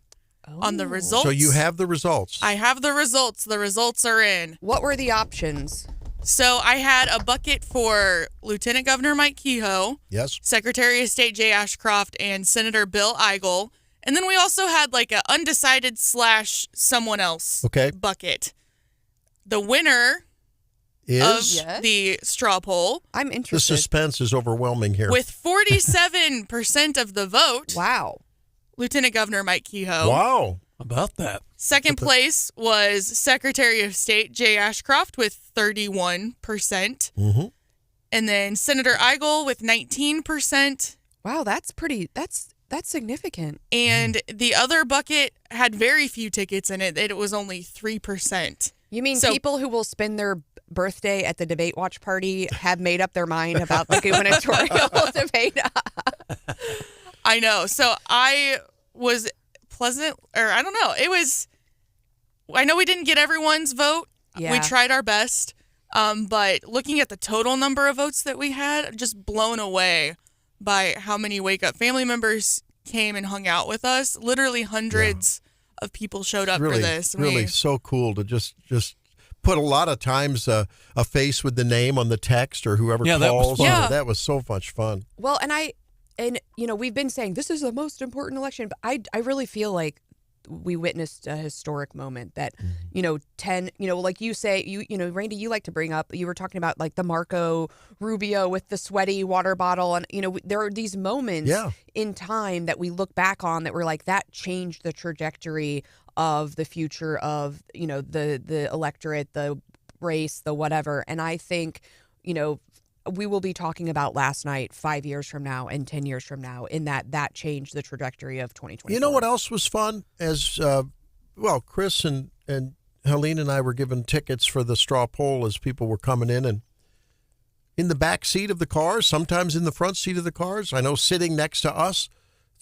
on the results. So you have the results. I have the results. The results are in. What were the options? So I had a bucket for Lieutenant Governor Mike Kehoe, Yes. Secretary of State Jay Ashcroft, and Senator Bill Eigel. And then we also had like a undecided / someone else Okay. bucket. The winner Is of Yes. the straw poll I'm the interested. suspense is overwhelming here. with 47% of the vote, Wow. Lieutenant Governor Mike Kehoe. Wow. About that. Second place was Secretary of State Jay Ashcroft with 31%. Mm-hmm. And then Senator Eigel with 19%. Wow, that's significant. And the other bucket had very few tickets in it. It was only 3%. You mean So- people who will spend their birthday at the debate watch party have made up their mind about the gubernatorial debate? I know. So I was pleasant, or I don't know. I know we didn't get everyone's vote. Yeah. We tried our best. But looking at the total number of votes that we had, just blown away by how many Wake Up family members came and hung out with us. Literally hundreds of people showed up really, for this. really so cool to just put a lot of times a face with the name on the text or whoever Yeah, that was calls. fun. Yeah. That was so much fun. Well, and we've been saying this is the most important election, but I really feel like we witnessed a historic moment that, 10, like you say, Randy, you like to bring up, you were talking about like the Marco Rubio with the sweaty water bottle. And, there are these moments in time that we look back on that were like, that changed the trajectory of the future of, the electorate, the race, the whatever. And I think, we will be talking about last night 5 years from now and 10 years from now in that changed the trajectory of 2020. You know what else was fun? As Chris and Helene and I were given tickets for the straw poll as people were coming in the back seat of the cars, sometimes in the front seat of the cars. I know sitting next to us,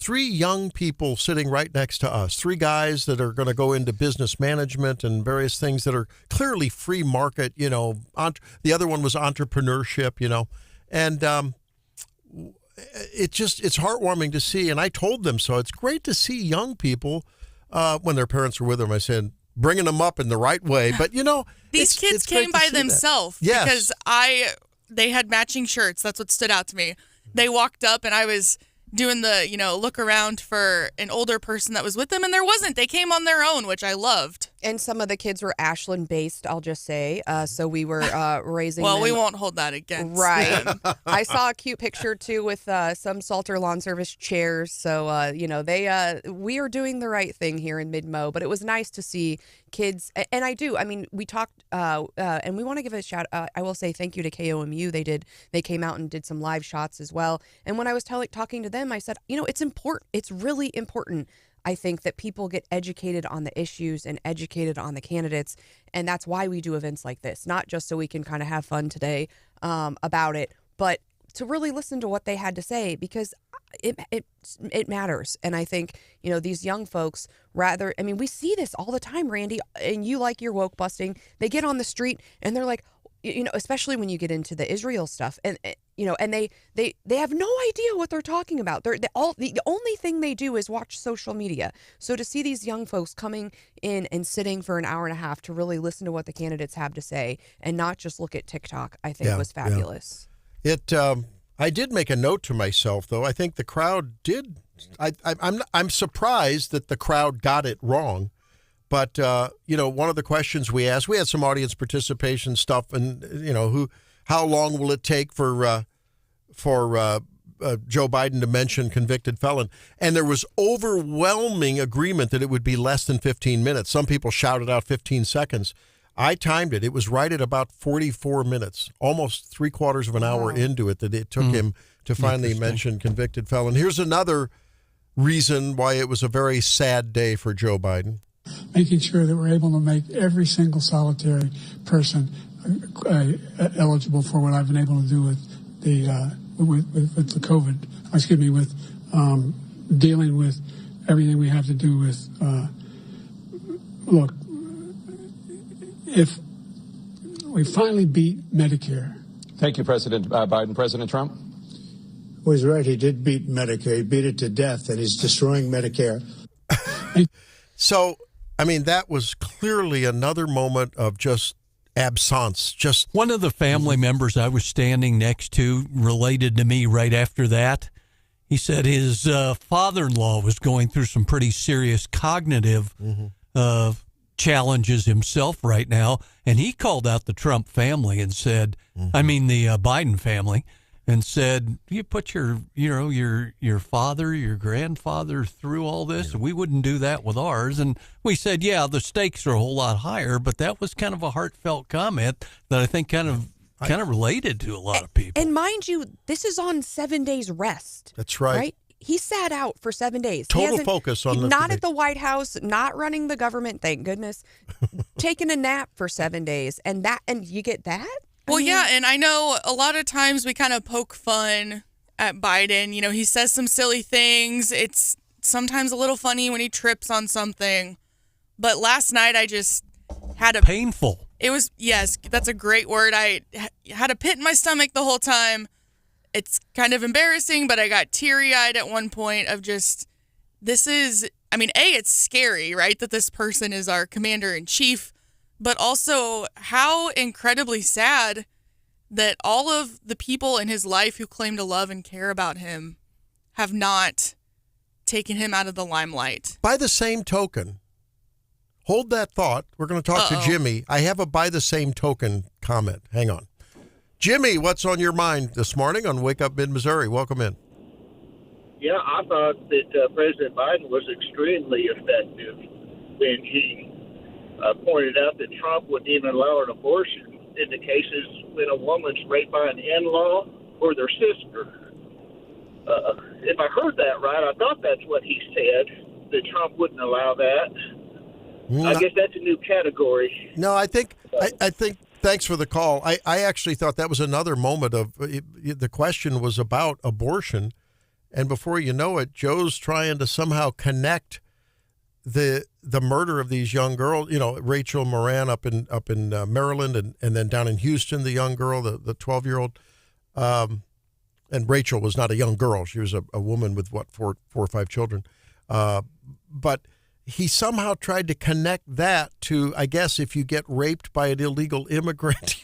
3 young people sitting right next to us, 3 guys that are going to go into business management and various things that are clearly free market, the other one was entrepreneurship, and it's heartwarming to see. And I told them so. It's great to see young people when their parents were with them. I said, bringing them up in the right way. But, These kids it's great came to by see that. themselves Yes. because they had matching shirts. That's what stood out to me. They walked up and I was doing the, look around for an older person that was with them, and there wasn't. They came on their own, which I loved. And some of the kids were Ashland based, I'll just say. So we were raising Well, them. we won't hold that against Right. them. I saw a cute picture too with some Salter Lawn Service chairs. So we are doing the right thing here in Mid-Mo. But it was nice to see kids, and I do. I mean, we talked, and we want to give a shout. I will say thank you to KOMU. They came out and did some live shots as well. And when I was talking to them, I said, it's important. It's really important. I think that people get educated on the issues and educated on the candidates. And that's why we do events like this, not just so we can kind of have fun today about it, but to really listen to what they had to say, because it matters. And I think, these young folks we see this all the time, Randy, and you like your woke busting. They get on the street and they're like, especially when you get into the Israel stuff, and and they have no idea what they're talking about. The only thing they do is watch social media. So to see these young folks coming in and sitting for an hour and a half to really listen to what the candidates have to say and not just look at TikTok, I think was fabulous. Yeah. I did make a note to myself, though. I think the crowd did. I'm surprised that the crowd got it wrong. But, one of the questions we asked, we had some audience participation stuff, and, how long will it take for Joe Biden to mention convicted felon? And there was overwhelming agreement that it would be less than 15 minutes. Some people shouted out 15 seconds. I timed it. It was right at about 44 minutes, almost 3/4 of an hour into it, that it took him to finally mention convicted felon. Here's another reason why it was a very sad day for Joe Biden. Making sure that we're able to make every single solitary person eligible for what I've been able to do with the COVID. With dealing with everything we have to do with. Look, if we finally beat Medicare. Thank you, President Biden. President Trump? Well, he's right. He did beat Medicare. He beat it to death, and he's destroying Medicare. So, that was clearly another moment of just absence. Just one of the family members I was standing next to related to me right after that. He said his father-in-law was going through some pretty serious cognitive challenges himself right now, and he called out the Trump family and said, the Biden family, and said, you put your father, your grandfather through all this, and we wouldn't do that with ours. And we said, yeah, the stakes are a whole lot higher, but that was kind of a heartfelt comment that I think kind of related to a lot of people. And mind you, this is on 7 days rest. That's right. Right? He sat out for 7 days. Total focus on not at the White House, not running the government, thank goodness, taking a nap for 7 days. And you get that? Well, yeah, and I know a lot of times we kind of poke fun at Biden. He says some silly things. It's sometimes a little funny when he trips on something. But last night I just had painful. It was, yes, that's a great word. I had a pit in my stomach the whole time. It's kind of embarrassing, but I got teary-eyed at one point of just, it's scary, right, that this person is our commander-in-chief. But also how incredibly sad that all of the people in his life who claim to love and care about him have not taken him out of the limelight. By the same token, hold that thought. We're going to talk to Jimmy. I have a by the same token comment. Hang on. Jimmy, what's on your mind this morning on Wake Up Mid-Missouri? Welcome in. Yeah, I thought that President Biden was extremely effective when he pointed out that Trump wouldn't even allow an abortion in the cases when a woman's raped by an in-law or their sister. If I heard that right, I thought that's what he said, that Trump wouldn't allow that. I guess that's a new category. No, I think thanks for the call. I actually thought that was another moment of the question was about abortion. And before you know it, Joe's trying to somehow connect the murder of these young girls, Rachel Moran up in Maryland, and then down in Houston, the young girl, the 12-year-old, and Rachel was not a young girl. She was a woman with, 4 or 5 children. But he somehow tried to connect that to, I guess, if you get raped by an illegal immigrant,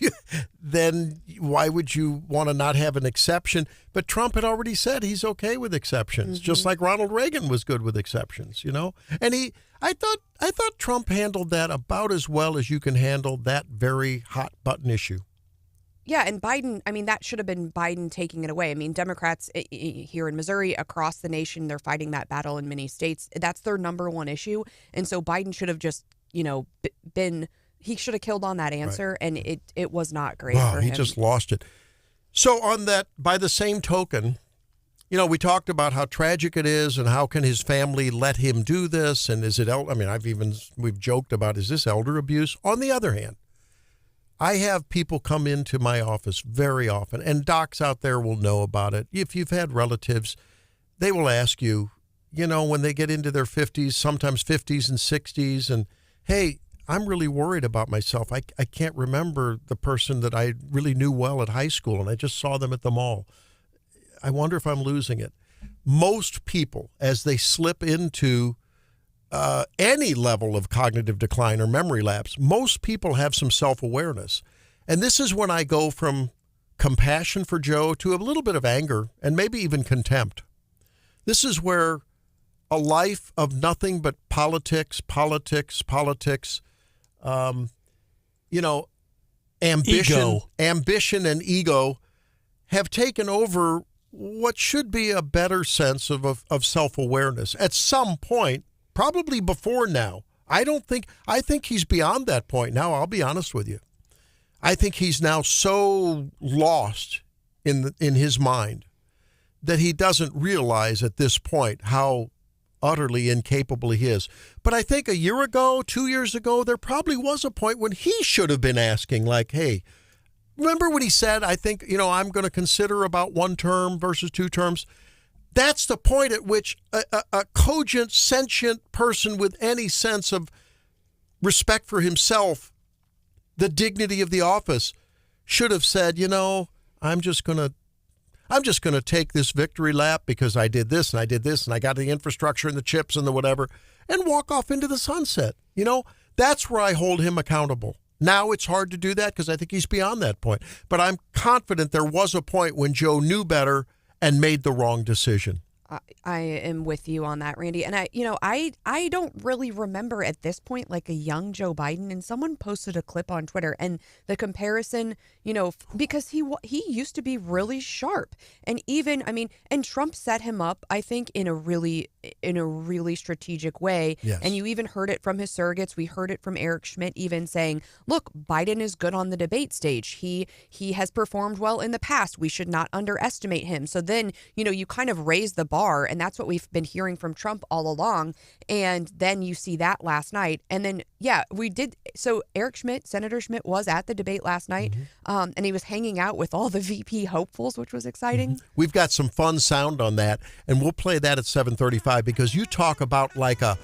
then why would you want to not have an exception? But Trump had already said he's okay with exceptions, just like Ronald Reagan was good with exceptions, And I thought Trump handled that about as well as you can handle that very hot button issue. Yeah, and Biden, that should have been Biden taking it away. Democrats here in Missouri, across the nation, they're fighting that battle in many states. That's their number one issue. And so Biden should have just, he should have killed on that answer, and it was not great for him. He just lost it. So on that, by the same token, we talked about how tragic it is and how can his family let him do this, and is it, we've joked about, is this elder abuse? On the other hand, I have people come into my office very often, and docs out there will know about it. If you've had relatives, they will ask you, when they get into their 50s, sometimes 50s and 60s, and, hey, I'm really worried about myself. I can't remember the person that I really knew well at high school, and I just saw them at the mall. I wonder if I'm losing it. Most people, as they slip into any level of cognitive decline or memory lapse, most people have some self-awareness. And this is when I go from compassion for Joe to a little bit of anger and maybe even contempt. This is where a life of nothing but politics, ambition and ego have taken over what should be a better sense of self-awareness at some point, probably before now. I think he's beyond that point now. I'll be honest with you. I think he's now so lost in his mind that he doesn't realize at this point how utterly incapable he is. But I think a year ago, 2 years ago, there probably was a point when he should have been asking, like, hey, remember when he said, I think, I'm going to consider about 1 term versus 2 terms? That's the point at which a cogent, sentient person with any sense of respect for himself, the dignity of the office, should have said, I'm just going to take this victory lap because I did this and I did this and I got the infrastructure and the chips and the whatever, and walk off into the sunset. That's where I hold him accountable. Now it's hard to do that because I think he's beyond that point. But I'm confident there was a point when Joe knew better and made the wrong decision. I am with you on that, Randy. And I don't really remember at this point like a young Joe Biden. And someone posted a clip on Twitter, and the comparison, because he used to be really sharp, and and Trump set him up, I think, in a really strategic way. Yes. And you even heard it from his surrogates. We heard it from Eric Schmidt even saying, "Look, Biden is good on the debate stage. He has performed well in the past. We should not underestimate him." So then you kind of raise the bar. And that's what we've been hearing from Trump all along. And then you see that last night. And then, we did. So Senator Schmidt was at the debate last night, and he was hanging out with all the VP hopefuls, which was exciting. Mm-hmm. We've got some fun sound on that, and we'll play that at 7:35 because you talk about like a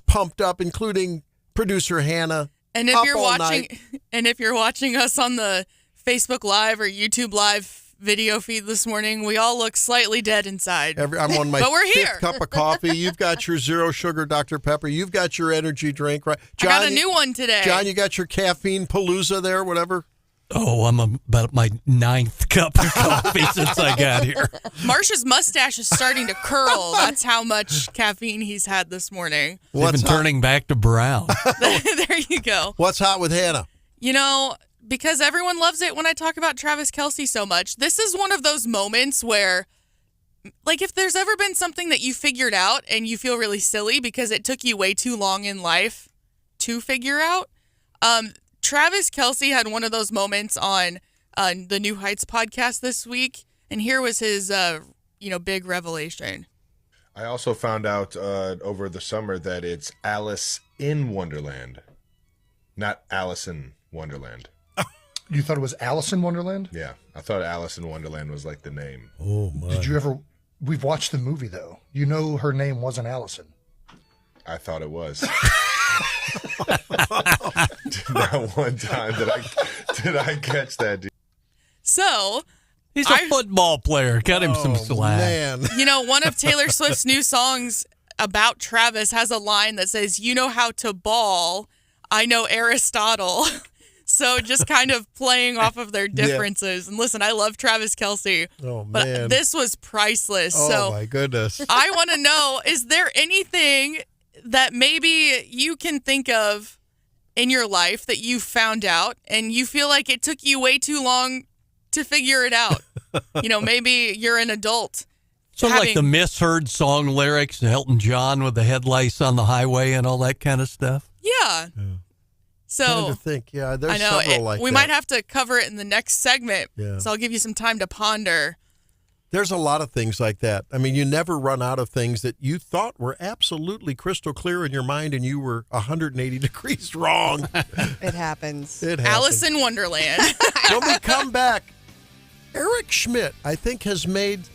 pumped up, including producer Hannah. And if up you're all watching, night. and if you're watching us on the Facebook Live or YouTube Live video feed this morning, we all look slightly dead inside. I'm on my but we're fifth here. cup of coffee. You've got your zero sugar Dr. Pepper. You've got your energy drink, right? John, I got a new one today. John, you got your caffeine palooza there, whatever. Oh, I'm about my 9th cup of coffee since I got here. Marsh's mustache is starting to curl. That's how much caffeine he's had this morning. It's even turning back to brown. There you go. What's hot with Hannah? You know, because everyone loves it when I talk about Travis Kelce so much, this is one of those moments where, like, if there's ever been something that you figured out and you feel really silly because it took you way too long in life to figure out, Travis Kelce had one of those moments on the New Heights podcast this week, and here was his, big revelation. I also found out over the summer that it's Alice in Wonderland, not Alice in Wonderland. You thought it was Alice in Wonderland? Yeah, I thought Alice in Wonderland was like the name. Oh, my. Did you ever... We've watched the movie, though. You know her name wasn't Allison. I thought it was. Not one time did I catch that, dude. So... He's a football player. Cut him some slack. Man. You know, one of Taylor Swift's new songs about Travis has a line that says, "You know how to ball. I know Aristotle." So just kind of playing off of their differences. Yeah. And listen, I love Travis Kelce, but this was priceless. Oh, my goodness. I want to know, is there anything that maybe you can think of in your life that you found out and you feel like it took you way too long to figure it out? You know, maybe you're an adult. So like the misheard song lyrics, Elton John with the headlights on the highway and all that kind of stuff? Yeah. So trying to think. Yeah, there's I know several like we that. might have to cover it in the next segment. Yeah. So I'll give you some time to ponder. There's a lot of things like that. I mean, you never run out of things that you thought were absolutely crystal clear in your mind and you were 180 degrees wrong. It happens. It happens. Alice in Wonderland. When we come back, Eric Schmidt, I think, has made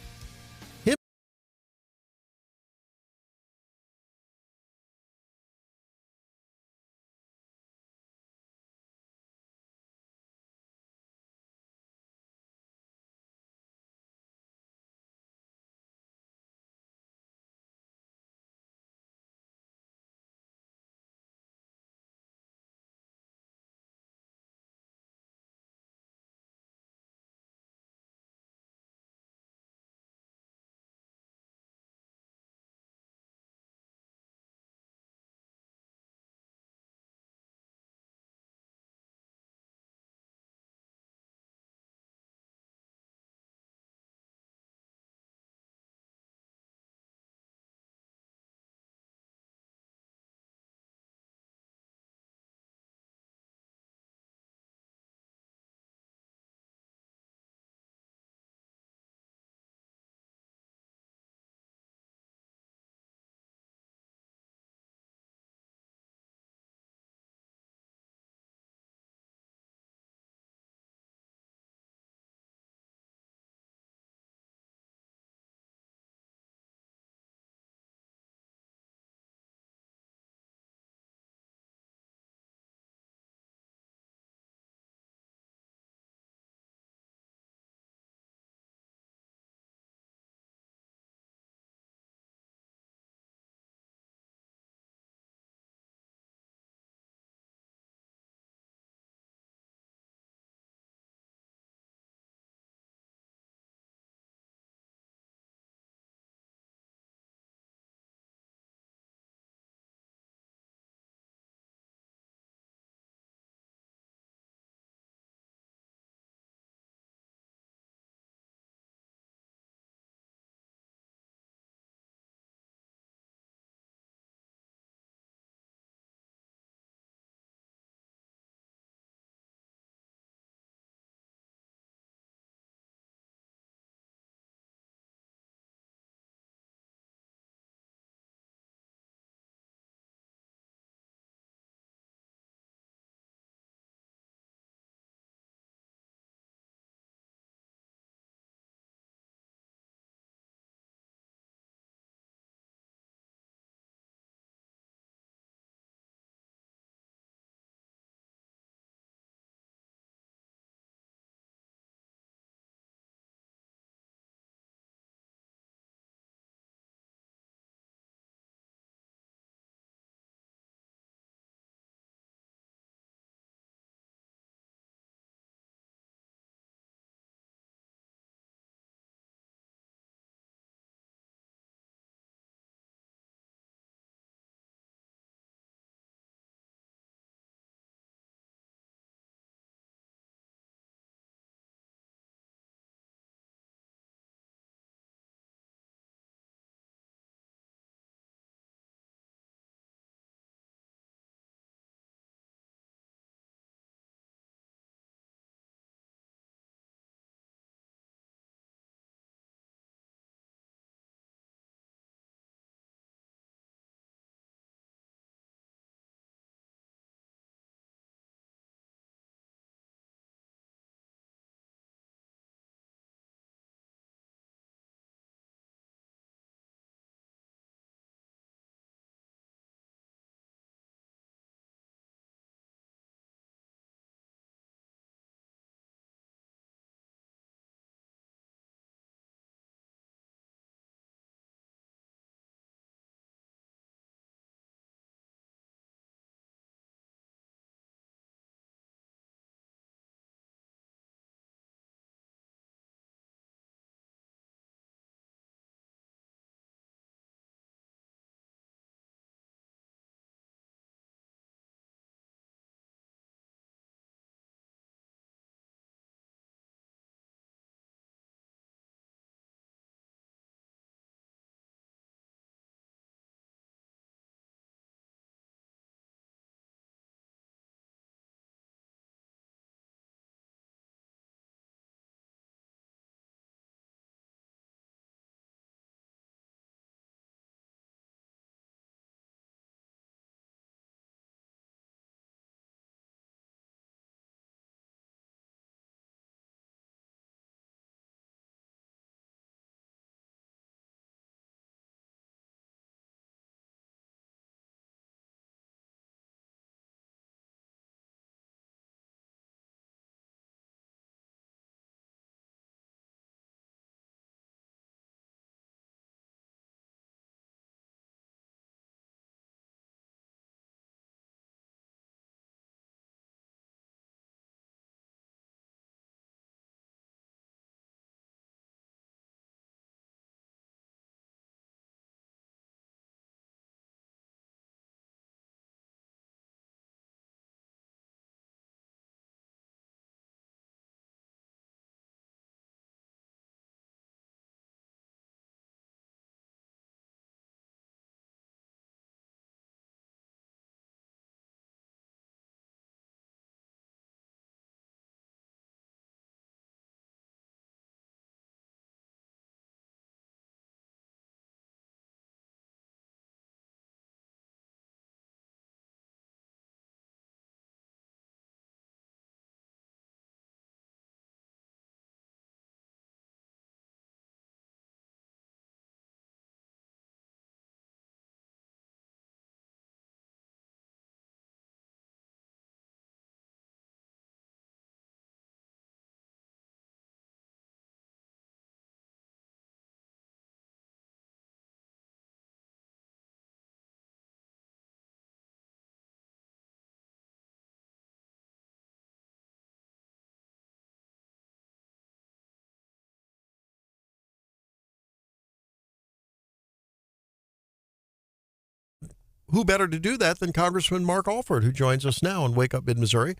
who better to do that than Congressman Mark Alford, who joins us now on Wake Up Mid-Missouri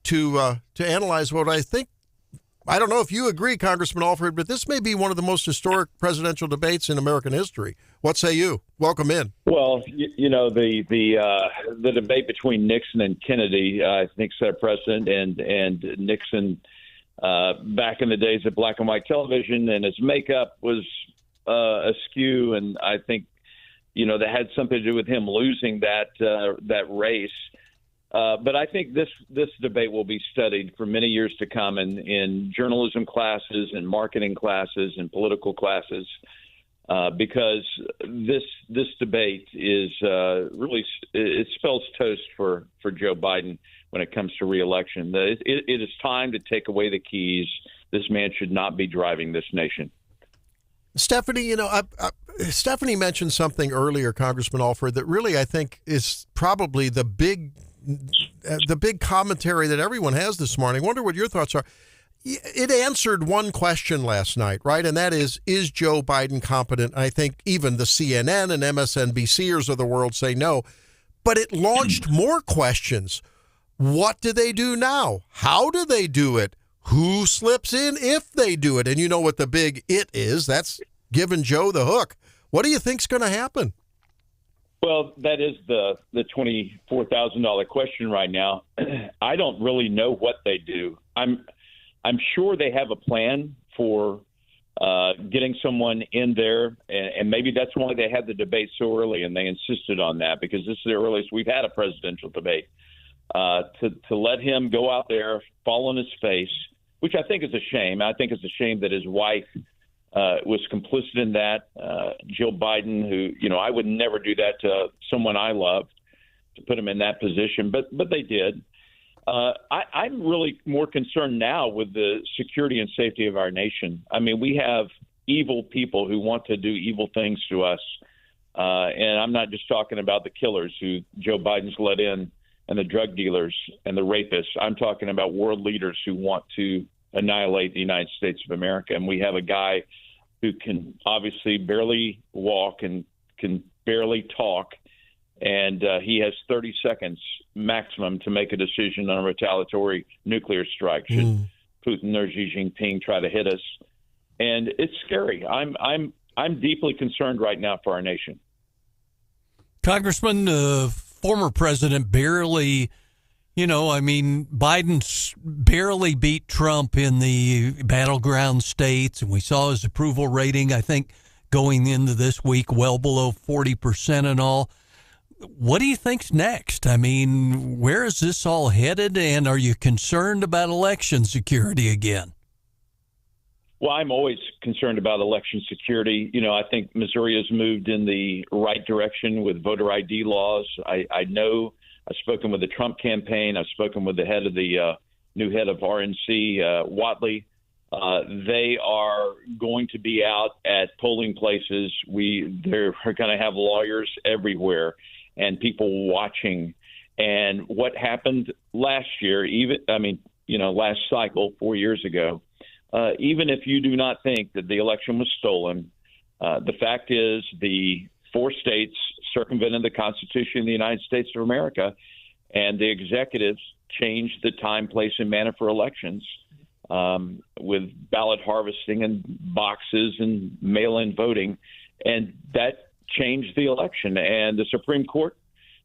to analyze what I don't know if you agree, Congressman Alford, but this may be one of the most historic presidential debates in American history. What say you? Welcome in. Well, the debate between Nixon and Kennedy, I think, set a precedent, and Nixon, back in the days of black and white television, and his makeup was askew, and I think, that had something to do with him losing that race. But I think this debate will be studied for many years to come in journalism classes and marketing classes and political classes, because this debate is really, it spells toast for Joe Biden when it comes to reelection. It is time to take away the keys. This man should not be driving this nation. Stephanie, Stephanie mentioned something earlier, Congressman Alford, that really I think is probably the big commentary that everyone has this morning. I wonder what your thoughts are. It answered one question last night, right? And that is Joe Biden competent? I think even the CNN and MSNBCers of the world say no. But it launched more questions. What do they do now? How do they do it? Who slips in if they do it? And you know what the big it is. That's giving Joe the hook. What do you think's going to happen? Well, that is the $24,000 question right now. I don't really know what they do. I'm sure they have a plan for getting someone in there, and maybe that's why they had the debate so early, and they insisted on that, because this is the earliest we've had a presidential debate. To let him go out there, fall on his face, which I think is a shame. I think it's a shame that his wife was complicit in that. Jill Biden, who, I would never do that to someone I love, to put him in that position, but they did. I'm really more concerned now with the security and safety of our nation. I mean, we have evil people who want to do evil things to us. And I'm not just talking about the killers who Joe Biden's let in, and the drug dealers and the rapists. I'm talking about world leaders who want to annihilate the United States of America. And we have a guy who can obviously barely walk and can barely talk. And he has 30 seconds maximum to make a decision on a retaliatory nuclear strike should Putin or Xi Jinping try to hit us. And it's scary. I'm deeply concerned right now for our nation. Congressman, former president barely, Biden barely beat Trump in the battleground states, and we saw his approval rating, I think, going into this week well below 40% and all. What do you think's next? I mean, where is this all headed, and are you concerned about election security again? Well, I'm always concerned about election security. I think Missouri has moved in the right direction with voter ID laws. I know I've spoken with the Trump campaign. I've spoken with the head of the new head of RNC, Whatley. They are going to be out at polling places. They're going to have lawyers everywhere and people watching. And what happened last year, last cycle, 4 years ago, even if you do not think that the election was stolen, the fact is the 4 states circumvented the Constitution of the United States of America, and the executives changed the time, place, and manner for elections with ballot harvesting and boxes and mail-in voting, and that changed the election. And the Supreme Court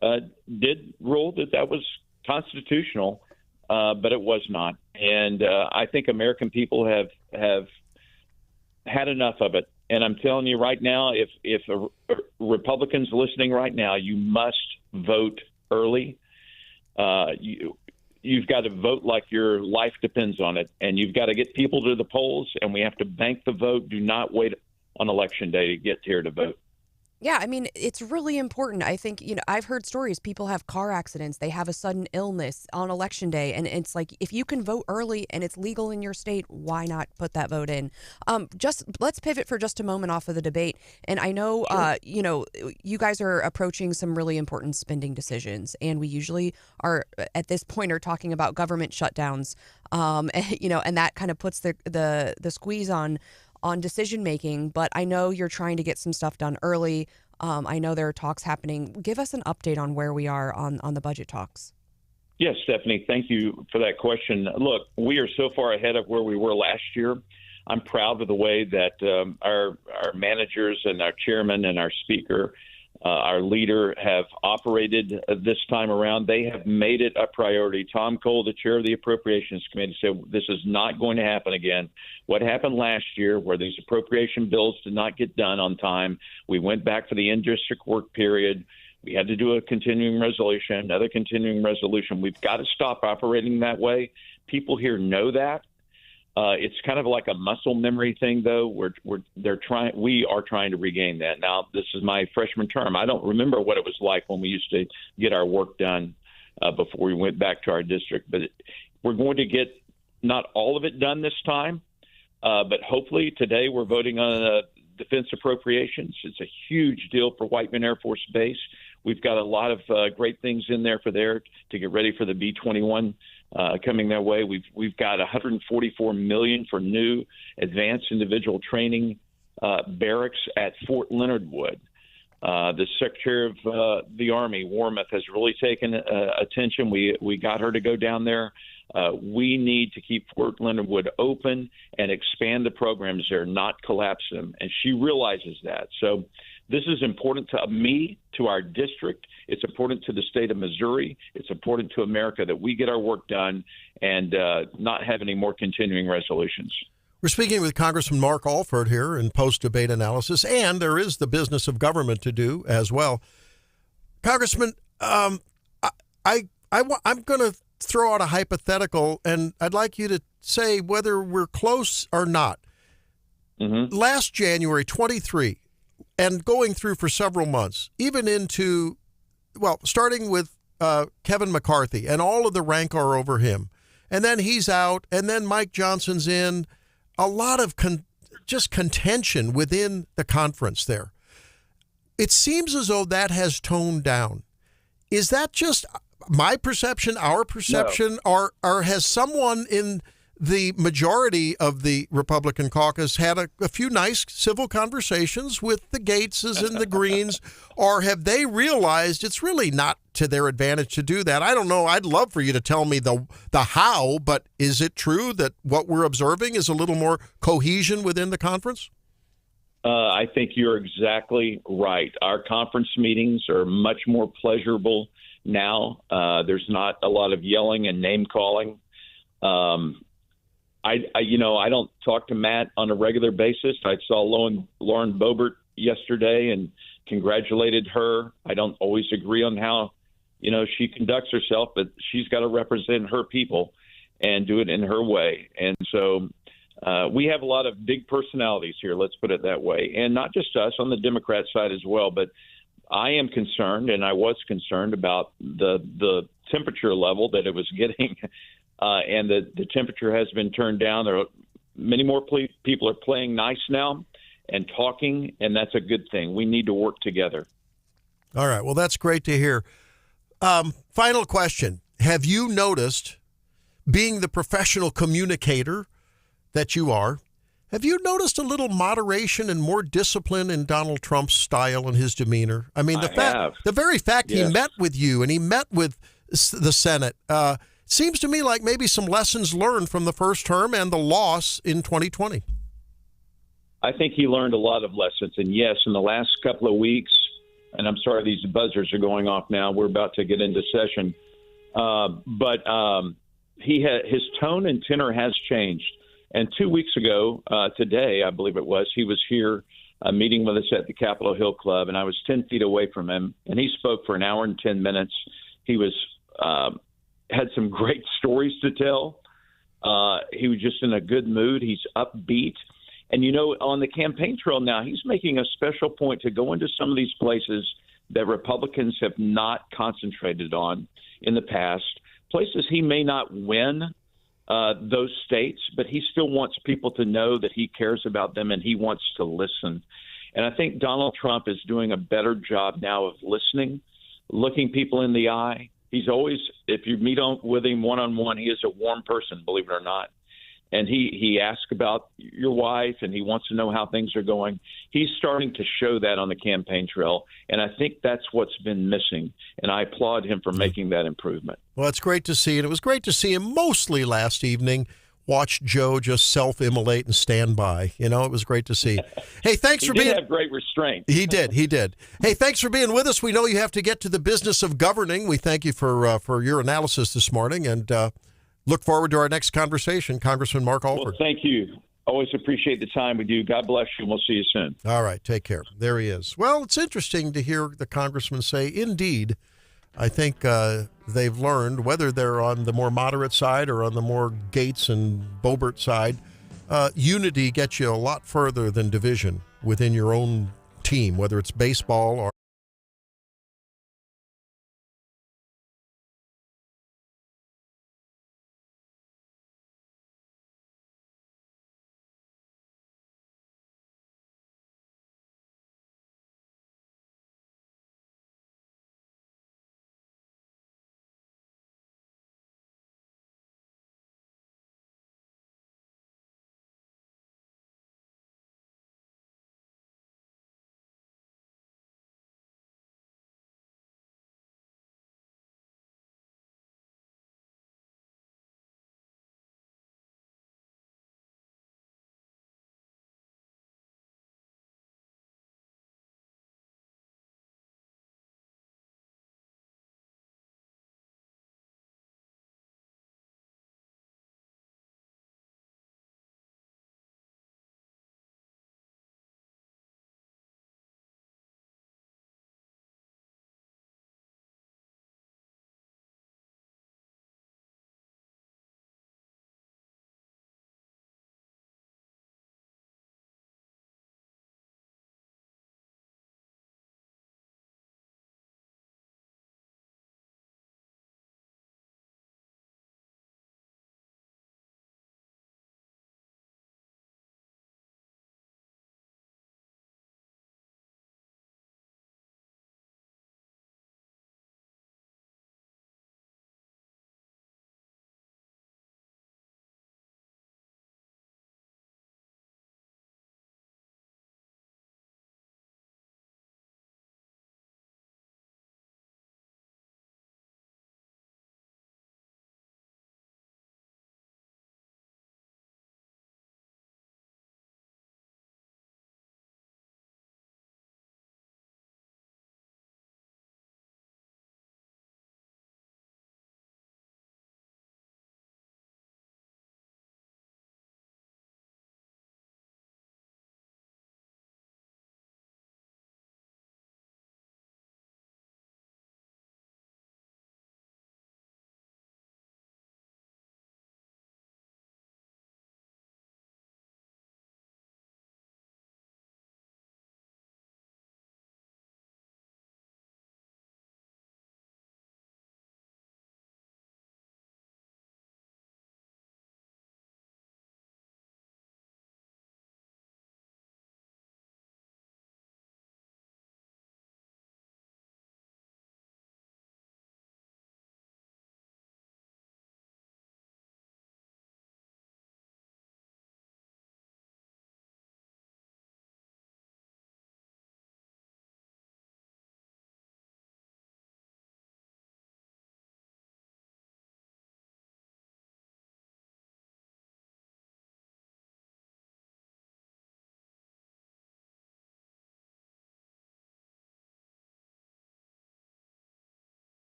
did rule that was constitutional, but it was not. And I think American people have had enough of it. And I'm telling you right now, if Republicans listening right now, you must vote early. You've got to vote like your life depends on it, and you've got to get people to the polls, and we have to bank the vote. Do not wait on Election Day to get here to vote. Yeah, I mean, it's really important. I think, I've heard stories. People have car accidents. They have a sudden illness on Election Day. And it's like, if you can vote early and it's legal in your state, why not put that vote in? Let's pivot for just a moment off of the debate. And I know, you guys are approaching some really important spending decisions. And we usually are, at this point, are talking about government shutdowns. And that kind of puts the squeeze on decision making, but I know you're trying to get some stuff done early. I know there are talks happening. Give us an update on where we are on the budget talks. Yes, Stephanie, thank you for that question. Look, we are so far ahead of where we were last year. I'm proud of the way that our managers and our chairman and our speaker, our leader, have operated this time around. They have made it a priority. Tom Cole, the chair of the Appropriations Committee, said this is not going to happen again. What happened last year, where these appropriation bills did not get done on time, we went back for the in-district work period. We had to do a continuing resolution, another continuing resolution. We've got to stop operating that way. People here know that. It's kind of like a muscle memory thing, though. We are trying to regain that. Now, this is my freshman term. I don't remember what it was like when we used to get our work done before we went back to our district. But we're going to get not all of it done this time. But hopefully today we're voting on defense appropriations. It's a huge deal for Whiteman Air Force Base. We've got a lot of great things in there to get ready for the B-21 coming their way. We've got $144 million for new advanced individual training barracks at Fort Leonard Wood. The Secretary of the Army, Warmoth, has really taken attention. We got her to go down there. We need to keep Fort Leonard Wood open and expand the programs there, not collapse them. And she realizes that. So this is important to me, to our district. It's important to the state of Missouri. It's important to America that we get our work done and not have any more continuing resolutions. We're speaking with Congressman Mark Alford here in post-debate analysis, and there is the business of government to do as well. Congressman, I'm going to throw out a hypothetical, and I'd like you to say whether we're close or not. Mm-hmm. Last January 23, and going through for several months, even into, starting with Kevin McCarthy and all of the rancor over him, and then he's out, and then Mike Johnson's in, a lot of just contention within the conference there. It seems as though that has toned down. Is that just my perception, our perception, no, or has someone in the majority of the Republican caucus had a few nice civil conversations with the Gateses and the Greens, or have they realized it's really not to their advantage to do that? I don't know. I'd love for you to tell me the how, but is it true that what we're observing is a little more cohesion within the conference? I think you're exactly right. Our conference meetings are much more pleasurable now. There's not a lot of yelling and name calling. I don't talk to Matt on a regular basis. I saw Lauren Boebert yesterday and congratulated her. I don't always agree on how, she conducts herself, but she's got to represent her people and do it in her way. And so we have a lot of big personalities here, let's put it that way. And not just us, on the Democrat side as well, but I am concerned, and I was concerned about the temperature level that it was getting, and the temperature has been turned down. There are many more people are playing nice now and talking, and that's a good thing. We need to work together. All right. Well, that's great to hear. Final question. Have you noticed, being the professional communicator that you are, have you noticed a little moderation and more discipline in Donald Trump's style and his demeanor? I mean, the very fact he met with you and he met with the Senate seems to me like maybe some lessons learned from the first term and the loss in 2020. I think he learned a lot of lessons. And yes, in the last couple of weeks, and I'm sorry, these buzzers are going off now. We're about to get into session. But his tone and tenor has changed. And 2 weeks ago, today, I believe it was, he was here meeting with us at the Capitol Hill Club, and I was 10 feet away from him, and he spoke for an hour and 10 minutes. He was had some great stories to tell. He was just in a good mood. He's upbeat. And, on the campaign trail now, he's making a special point to go into some of these places that Republicans have not concentrated on in the past, places he may not win those states, but he still wants people to know that he cares about them and he wants to listen. And I think Donald Trump is doing a better job now of listening, looking people in the eye. He's always, if you meet with him one-on-one, he is a warm person, believe it or not. and he asked about your wife, and he wants to know how things are going. He's starting to show that on the campaign trail, and I think that's what's been missing, and I applaud him for making that improvement. Well, it's great to see, and it was great to see him mostly last evening. Watch Joe just self-immolate and stand by. You know, it was great to see. Hey, thanks for being. He did have great restraint. He did. Hey, thanks for being with us. We know you have to get to the business of governing. We thank you for your analysis this morning, and look forward to our next conversation, Congressman Mark Alford. Well, thank you. Always appreciate the time with you. God bless you, and we'll see you soon. All right, take care. There he is. Well, it's interesting to hear the congressman say, indeed, I think they've learned, whether they're on the more moderate side or on the more Gates and Boebert side, unity gets you a lot further than division within your own team, whether it's baseball or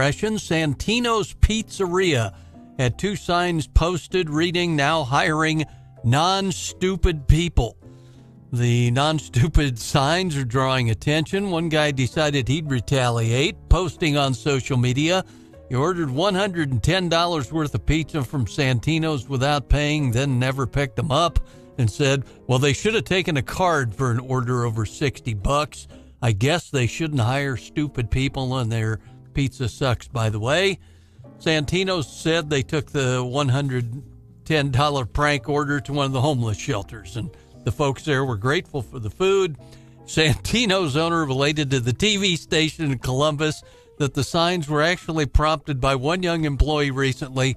Santino's Pizzeria had 2 signs posted reading, "Now hiring non-stupid people." The non-stupid signs are drawing attention. One guy decided he'd retaliate, posting on social media. He ordered $110 worth of pizza from Santino's without paying, then never picked them up, and said, well, they should have taken a card for an order over $60. I guess they shouldn't hire stupid people, and their pizza sucks, by the way. Santino's said they took the $110 prank order to one of the homeless shelters, and the folks there were grateful for the food. Santino's owner related to the TV station in Columbus that the signs were actually prompted by one young employee recently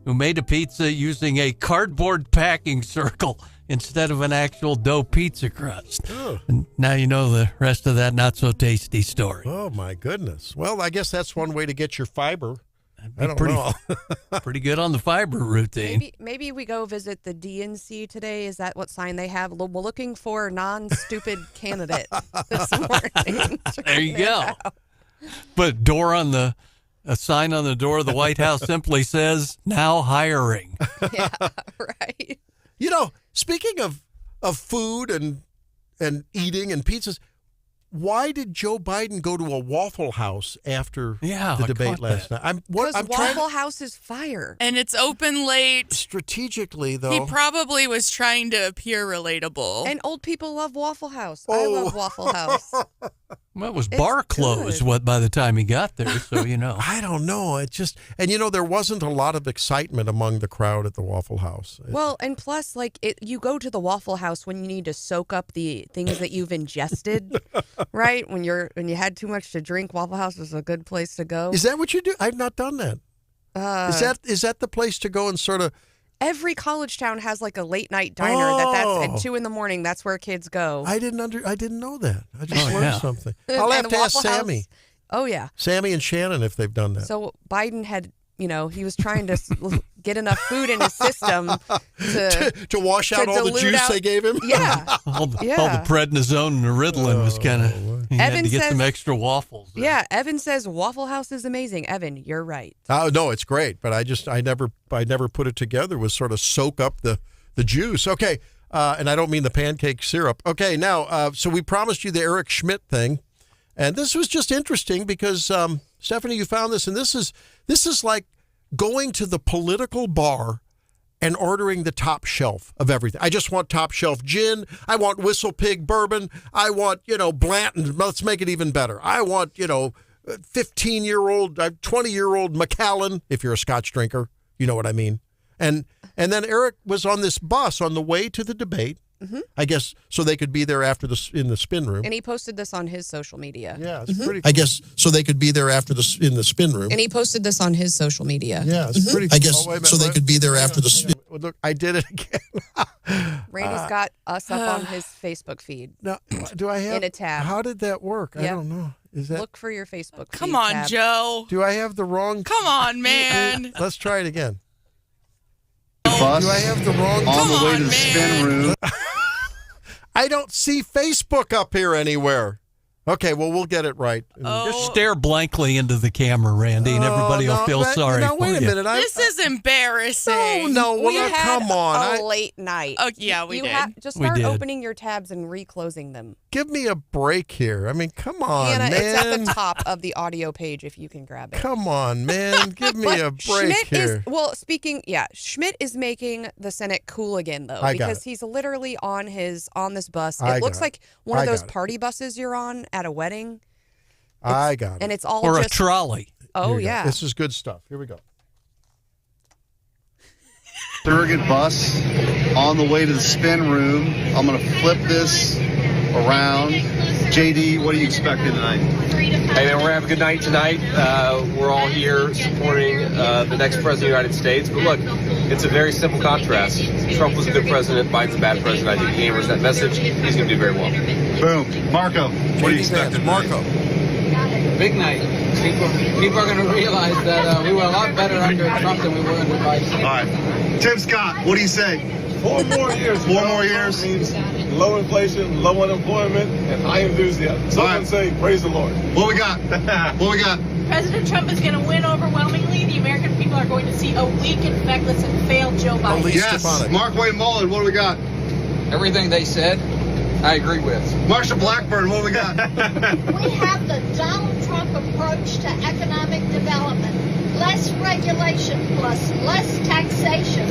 who made a pizza using a cardboard packing circle instead of an actual dough pizza crust. Oh. And now you know the rest of that not-so-tasty story. Oh, my goodness. Well, I guess that's one way to get your fiber. I don't pretty, know. Pretty good on the fiber routine. Maybe we go visit the DNC today. Is that what sign they have? We're looking for non-stupid candidate this morning. There you go. But a sign on the door of the White House simply says, "Now hiring." Yeah, right. You know, speaking of food and eating and pizzas, why did Joe Biden go to a Waffle House after the debate last night? Because Waffle House is fire. And it's open late. Strategically, though. He probably was trying to appear relatable. And old people love Waffle House. I love Waffle House. Well, it was bar closed by the time he got there, so you know. I don't know. It just, and you know, there wasn't a lot of excitement among the crowd at the Waffle House. Well, and plus, you go to the Waffle House when you need to soak up the things that you've ingested, right? When you had too much to drink, Waffle House is a good place to go. Is that what you do? I've not done that. Is that the place to go and sort of? Every college town has like a late night diner that's at 2 a.m. That's where kids go. I didn't know that. I just learned something. I'll have to ask Sammy. House, oh yeah, Sammy and Shannon if they've done that. So Biden had, he was trying to get enough food in his system to wash out all the juice they gave him. Yeah, all the prednisone and the Ritalin was kind of. He had to get some extra waffles. Yeah, Evan says Waffle House is amazing. Evan, you're right. Oh no, it's great, but I never put it together. Was sort of soak up the juice. Okay, and I don't mean the pancake syrup. Okay, now so we promised you the Eric Schmidt thing, and this was just interesting because Stephanie, you found this, and this is like going to the political bar and ordering the top shelf of everything. I just want top shelf gin. I want Whistle Pig bourbon. I want, Blanton. Let's make it even better. I want, 15-year-old, 20-year-old Macallan, if you're a Scotch drinker. You know what I mean. And then Eric was on this bus on the way to the debate. Mm-hmm. I guess so they could be there in the spin room. And he posted this on his social media. Yeah, it's pretty cool. I guess so they could be there in the spin room. And he posted this on his social media. Yeah, it's pretty cool. I guess so they could be there after the spin. Look, I did it again. Randy's got us up on his Facebook feed. Now, do I have in a tab? How did that work? Yep. I don't know. Is that look for your Facebook feed? Come on, tab. Joe. Do I have the wrong? Come on, man. Let's try it again. Bus do I have the wrong? On the way to the spin room. I don't see Facebook up here anywhere. Okay, well, we'll get it right. Just stare blankly into the camera, Randy, and everybody will feel sorry for you. Wait a minute. This is embarrassing. No, we had come on. a late night. Oh, yeah, we did. Just start opening your tabs and reclosing them. Give me a break here. I mean, come on, Hannah, man. It's at the top of the audio page if you can grab it. Come on, man. Give me a break here. Schmidt is making the Senate cool again, though, because he's literally on this bus. It looks like one of those party buses you're on at a wedding. I got it. And it's all or just a trolley. Oh, yeah. This is good stuff. Here we go. Surrogate bus on the way to the spin room. I'm going to flip this around. JD, what are you expecting tonight? Hey, man, we're going to have a good night tonight. We're all here supporting the next president of the United States. But look, it's a very simple contrast. Trump was a good president. Biden's a bad president. I think he hammers that message. He's going to do very well. Boom. Marco, what are you expecting? Marco. Big night. People are going to realize that we were a lot better under Trump than we were under Biden. All right. Tim Scott, what do you say? 4 more years. 4 more years. Means low inflation, low unemployment, and high enthusiasm. Someone say, praise the Lord. What we got? What we got? President Trump is going to win overwhelmingly. The American people are going to see a weakened, feckless, and failed Joe Biden. Yes. Mark Wayne Mullen, what do we got? Everything they said, I agree with. Marsha Blackburn, what do we got? We have the Donald Trump approach to economic development. Less regulation plus less taxation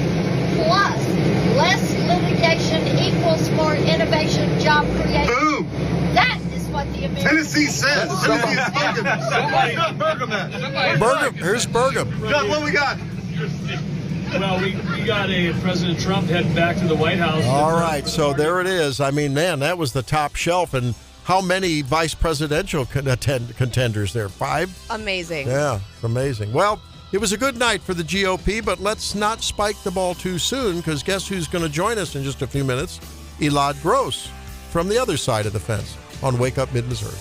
plus less litigation equals more innovation, job creation. Boom! That is what the American Tennessee says. Tennessee is spoken. Somebody Burgum that. Burgum. Here's Burgum. Doug, what do we got? Well, we got a President Trump heading back to the White House. All right, so there it is. I mean, man, that was the top shelf. And how many vice presidential contenders there? 5? Amazing. Yeah, it's amazing. Well, it was a good night for the GOP, but let's not spike the ball too soon, because guess who's going to join us in just a few minutes? Elad Gross from the other side of the fence on Wake Up Mid-Missouri.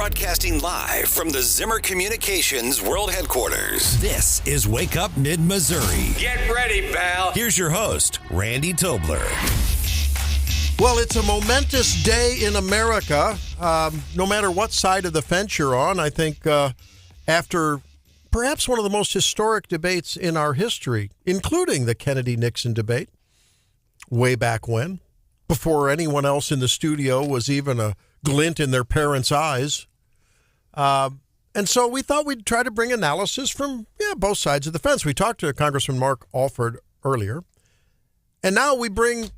Broadcasting live from the Zimmer Communications World Headquarters. This is Wake Up Mid-Missouri. Get ready, pal. Here's your host, Randy Tobler. Well, it's a momentous day in America. No matter what side of the fence you're on, I think after perhaps one of the most historic debates in our history, including the Kennedy-Nixon debate, way back when, before anyone else in the studio was even a glint in their parents' eyes. And so we thought we'd try to bring analysis from both sides of the fence. We talked to Congressman Mark Alford earlier, and now we bring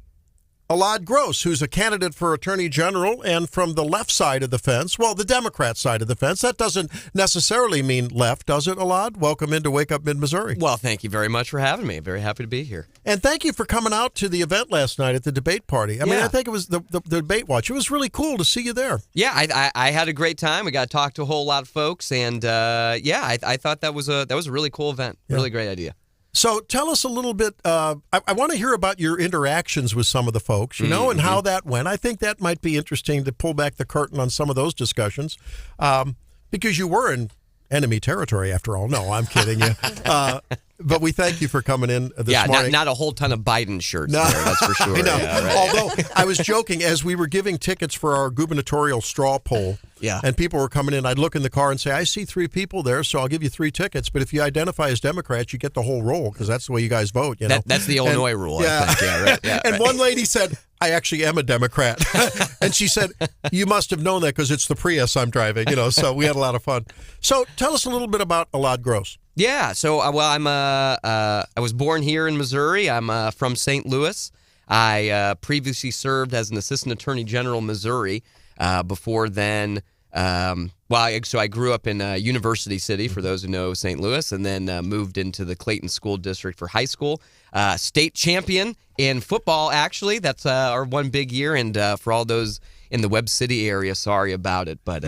Elad Gross, who's a candidate for Attorney General, and from the left side of the fence, well, the Democrat side of the fence. That doesn't necessarily mean left, does it, Elad? Welcome into Wake Up Mid-Missouri. Well, thank you very much for having me. Very happy to be here. And thank you for coming out to the event last night at the debate party. I mean, I think it was the debate watch. It was really cool to see you there. Yeah, I had a great time. We got to talk to a whole lot of folks, and I thought that was a really cool event. Yeah. Really great idea. So tell us a little bit. I want to hear about your interactions with some of the folks, and how that went. I think that might be interesting to pull back the curtain on some of those discussions, because you were in enemy territory after all. No, I'm kidding you. But we thank you for coming in this morning. Not a whole ton of Biden shirts there, that's for sure. I know. Yeah, right. Although I was joking, as we were giving tickets for our gubernatorial straw poll, and people were coming in, I'd look in the car and say, I see 3 people there, so I'll give you 3 tickets. But if you identify as Democrats, you get the whole roll, because that's the way you guys vote. That's the Illinois rule, I think. Yeah, right. Yeah, and one lady said, I actually am a Democrat. And she said, you must have known that because it's the Prius I'm driving, so we had a lot of fun. So tell us a little bit about Elad Gross. Yeah, so I was born here in Missouri. I'm from St. Louis. I previously served as an assistant attorney general in Missouri. Before then, so I grew up in University City, for those who know St. Louis, and then moved into the Clayton School District for high school. State champion in football, actually. That's our one big year, and for all those in the Webb City area, sorry about it, but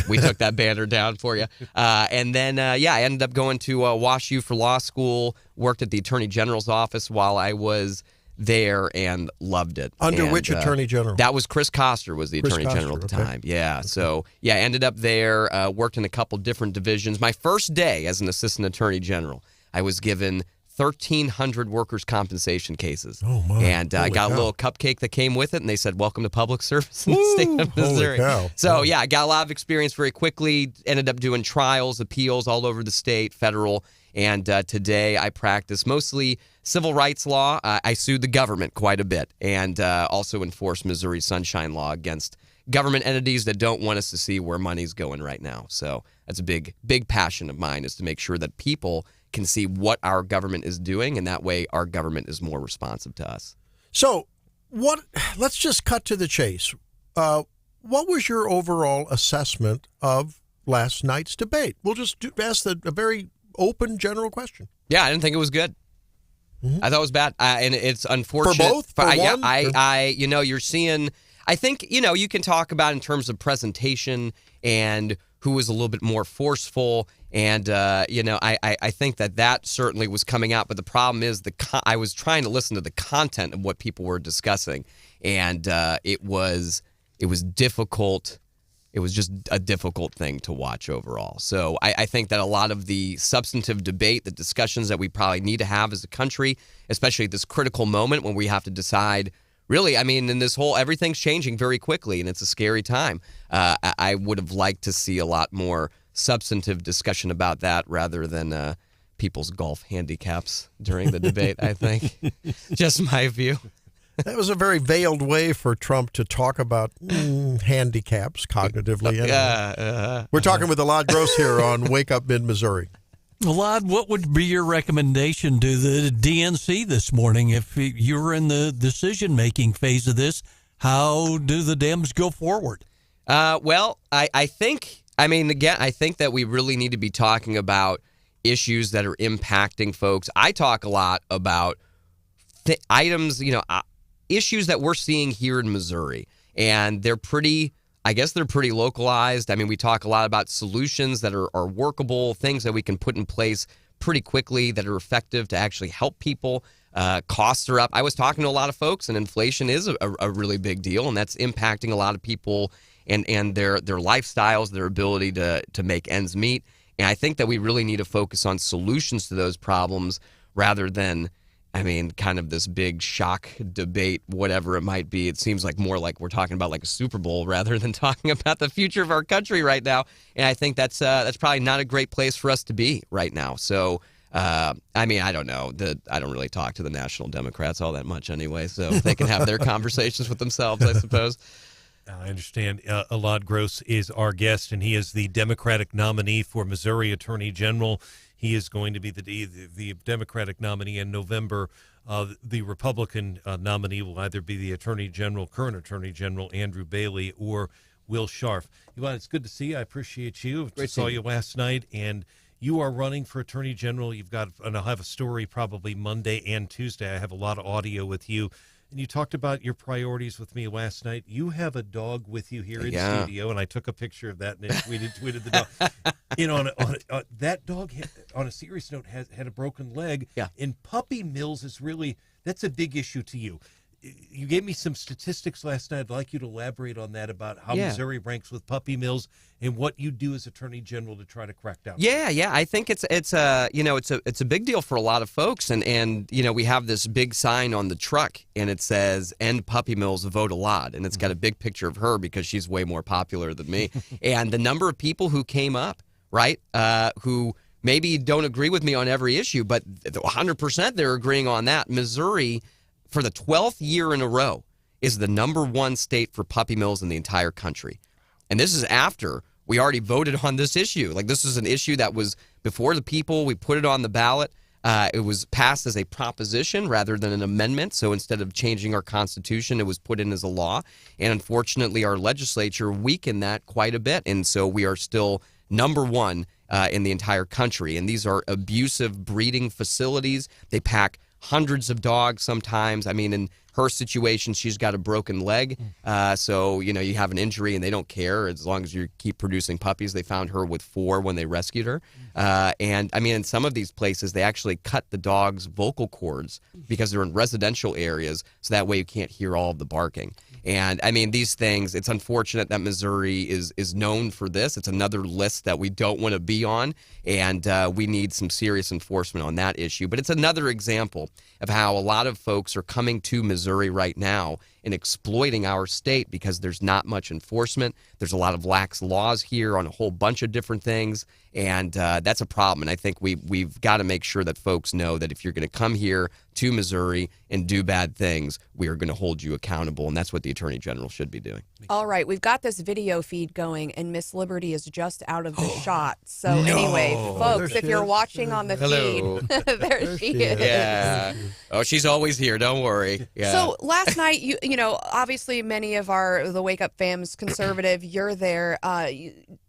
we took that banner down for you. And then, I ended up going to WashU for law school, worked at the Attorney General's office while I was there, and loved it. Under which Attorney General? That was Chris Koster was the Attorney General at the time. Yeah, so, I ended up there, worked in a couple different divisions. My first day as an Assistant Attorney General, I was given 1,300 workers' compensation cases. Oh, my. And I got a little cupcake that came with it, and they said, welcome to public service in the state of Missouri. Holy cow. So, I got a lot of experience very quickly, ended up doing trials, appeals all over the state, federal, and today I practice mostly civil rights law. I sued the government quite a bit, and also enforce Missouri Sunshine Law against government entities that don't want us to see where money's going right now. So that's a big passion of mine, is to make sure that people can see what our government is doing, and that way our government is more responsive to us. So let's just cut to the chase. What was your overall assessment of last night's debate? We'll just ask a very open, general question. Yeah, I didn't think it was good. I thought it was bad, and it's unfortunate. For both? For one? You're seeing. I think you can talk about in terms of presentation and who was a little bit more forceful, and I think that certainly was coming out. But the problem is I was trying to listen to the content of what people were discussing, and it was difficult. It was just a difficult thing to watch overall. So I think that a lot of the substantive debate, the discussions that we probably need to have as a country, especially at this critical moment when we have to decide, really, in this whole, everything's changing very quickly, and it's a scary time. I would have liked to see a lot more substantive discussion about that rather than people's golf handicaps during the debate, I think. Just my view. That was a very veiled way for Trump to talk about handicaps cognitively. Anyway. We're talking with Elad Gross here on Wake Up Mid-Missouri. Elad, what would be your recommendation to the DNC this morning if you were in the decision-making phase of this? How do the Dems go forward? Well, I think that we really need to be talking about issues that are impacting folks. I talk a lot about items, issues that we're seeing here in Missouri, and they're pretty localized. We talk a lot about solutions that are workable, things that we can put in place pretty quickly that are effective to actually help people. Costs are up. I was talking to a lot of folks, and inflation is a really big deal, and that's impacting a lot of people and their lifestyles, their ability to make ends meet. And I think that we really need to focus on solutions to those problems rather than, kind of this big shock debate, whatever it might be. It seems like more like we're talking about like a Super Bowl rather than talking about the future of our country right now. And I think that's probably not a great place for us to be right now. So, I don't know. I don't really talk to the National Democrats all that much anyway, so they can have their conversations with themselves, I suppose. I understand. Elad Gross is our guest, and he is the Democratic nominee for Missouri Attorney General. He is going to be the Democratic nominee in November. The Republican nominee will either be the current Attorney General Andrew Bailey, or Will Scharf. Elad, it's good to see you. I appreciate you. I saw you last night, and you are running for Attorney General. And I'll have a story probably Monday and Tuesday. I have a lot of audio with you. And you talked about your priorities with me last night. You have a dog with you here in studio, and I took a picture of that and tweeted the dog. That dog, on a serious note, had a broken leg. Yeah. And puppy mills that's a big issue to you. You gave me some statistics last night. I'd like you to elaborate on that, about how Missouri ranks with puppy mills and what you do as Attorney General to try to crack down. Yeah. I think it's a big deal for a lot of folks, and we have this big sign on the truck, and it says "End puppy mills, vote Elad," and it's got a big picture of her because she's way more popular than me. And the number of people who came up, right, who maybe don't agree with me on every issue, but 100% they're agreeing on that. Missouri, for the 12th year in a row, is the #1 state for puppy mills in the entire country. And this is after we already voted on this issue. Like, this is an issue that was before the people. We put it on the ballot. It was passed as a proposition rather than an amendment. So instead of changing our Constitution, it was put in as a law. And unfortunately, our legislature weakened that quite a bit. And so we are still #1 in the entire country. And these are abusive breeding facilities. They pack hundreds of dogs sometimes. In her situation, she's got a broken leg. So, you have an injury and they don't care as long as you keep producing puppies. They found her with 4 when they rescued her. And in some of these places, they actually cut the dog's vocal cords because they're in residential areas. So that way you can't hear all of the barking. And these things, it's unfortunate that Missouri is known for this. It's another list that we don't want to be on. And we need some serious enforcement on that issue. But it's another example of how a lot of folks are coming to Missouri right now and exploiting our state because there's not much enforcement. There's a lot of lax laws here on a whole bunch of different things, and that's a problem. And I think we've got to make sure that folks know that if you're going to come here to Missouri and do bad things, we are going to hold you accountable, and that's what the Attorney General should be doing. All right, we've got this video feed going, and Miss Liberty is just out of the shot. So anyway, folks, if you're watching on the feed, there she is. Yeah. Oh, she's always here. Don't worry. Yeah. So last night, you know, obviously many of the Wake Up fams, conservative, you're there.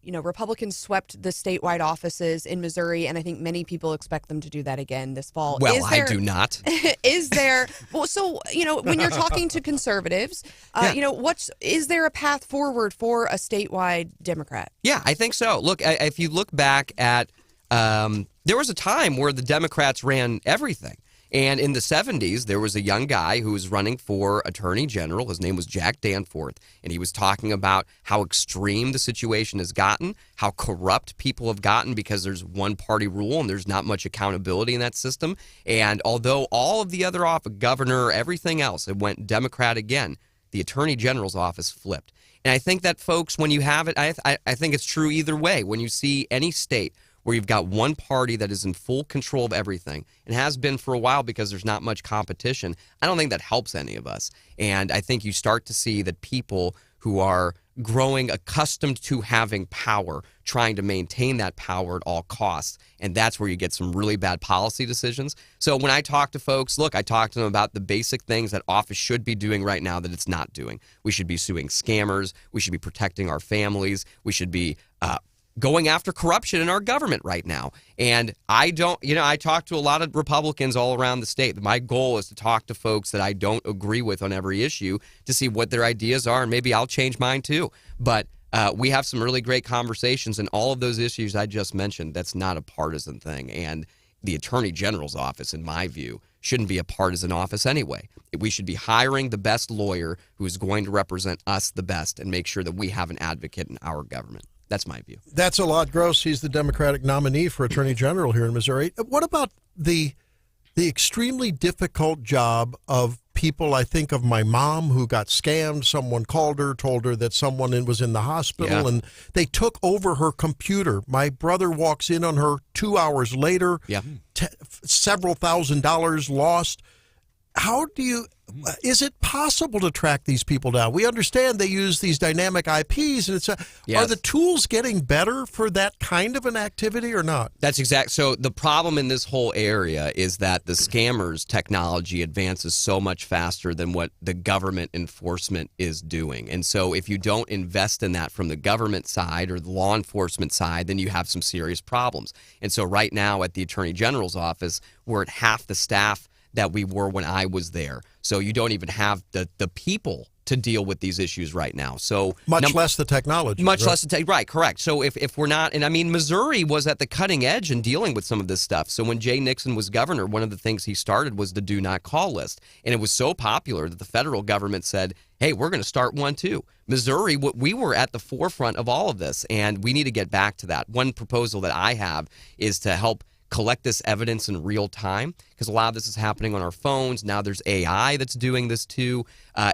Republicans swept the statewide offices in Missouri, and I think many people expect them to do that again this fall. Well, I do not. Is there? Well, so when you're talking to conservatives, is there a path forward for a statewide Democrat? Yeah, I think so. Look, if you look back at, there was a time where the Democrats ran everything. And in the 70s, there was a young guy who was running for attorney general. His name was Jack Danforth. And he was talking about how extreme the situation has gotten, how corrupt people have gotten because there's one party rule and there's not much accountability in that system. And although all of the other office, governor, everything else, it went Democrat again, the attorney general's office flipped. And I think that, folks, when you have it, I think it's true either way. When you see any state where you've got one party that is in full control of everything and has been for a while because there's not much competition, I don't think that helps any of us. And I think you start to see that people who are growing accustomed to having power, trying to maintain that power at all costs. And that's where you get some really bad policy decisions. So when I talk to folks, look, I talk to them about the basic things that office should be doing right now that it's not doing. We should be suing scammers. We should be protecting our families. We should be going after corruption in our government right now. And I talk to a lot of Republicans all around the state. My goal is to talk to folks that I don't agree with on every issue to see what their ideas are, and maybe I'll change mine too. But we have some really great conversations, and all of those issues I just mentioned, that's not a partisan thing. And the Attorney General's office, in my view, shouldn't be a partisan office anyway. We should be hiring the best lawyer who's going to represent us the best and make sure that we have an advocate in our government. That's my view. That's Elad Gross. He's the Democratic nominee for Attorney General here in Missouri. What about the extremely difficult job of people? I think of my mom who got scammed. Someone called her, told her that someone was in the hospital, and they took over her computer. My brother walks in on her 2 hours later, several $1,000s lost. How do you, is it possible to track these people down? We understand they use these dynamic IPs, and are the tools getting better for that kind of an activity or not? That's exact. So the problem in this whole area is that the scammers' technology advances so much faster than what the government enforcement is doing. And so if you don't invest in that from the government side or the law enforcement side, then you have some serious problems. And so right now at the Attorney General's office, we're at half the staff that we were when I was there. So you don't even have the people to deal with these issues right now. So much less the technology. Right, correct. So if we're not, and I mean, Missouri was at the cutting edge in dealing with some of this stuff. So when Jay Nixon was governor, one of the things he started was the do not call list. And it was so popular that the federal government said, hey, we're going to start one too. Missouri, we were at the forefront of all of this, and we need to get back to that. One proposal that I have is to help collect this evidence in real time, because a lot of this is happening on our phones. Now there's AI that's doing this too,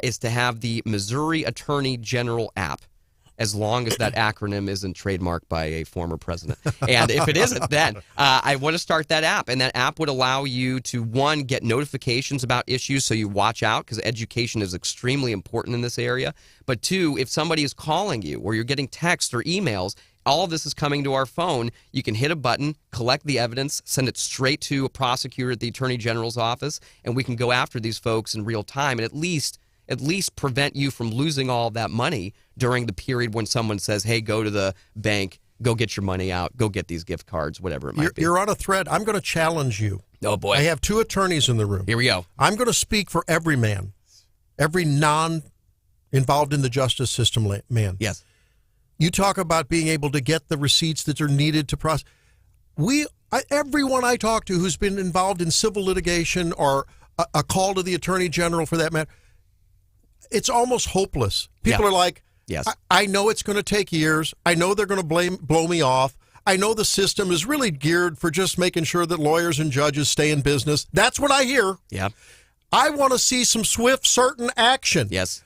is to have the Missouri Attorney General app, as long as that acronym isn't trademarked by a former president. And if it isn't, then I want to start that app. And that app would allow you to, one, get notifications about issues so you watch out, because education is extremely important in this area. But two, if somebody is calling you or you're getting texts or emails, all of this is coming to our phone. You can hit a button, collect the evidence, send it straight to a prosecutor at the Attorney General's office, and we can go after these folks in real time and at least prevent you from losing all of that money during the period when someone says, hey, go to the bank, go get your money out, go get these gift cards, whatever it might be. You're on a thread. I'm going to challenge you. Oh, boy. I have two attorneys in the room. Here we go. I'm going to speak for every man, every non-involved in the justice system man. Yes. You talk about being able to get the receipts that are needed to process. Everyone I talk to who's been involved in civil litigation or a call to the Attorney General for that matter, it's almost hopeless. People are like, yes, I know it's going to take years. I know they're going to blow me off. I know the system is really geared for just making sure that lawyers and judges stay in business. That's what I hear. Yeah. I want to see some swift, certain action. Yes.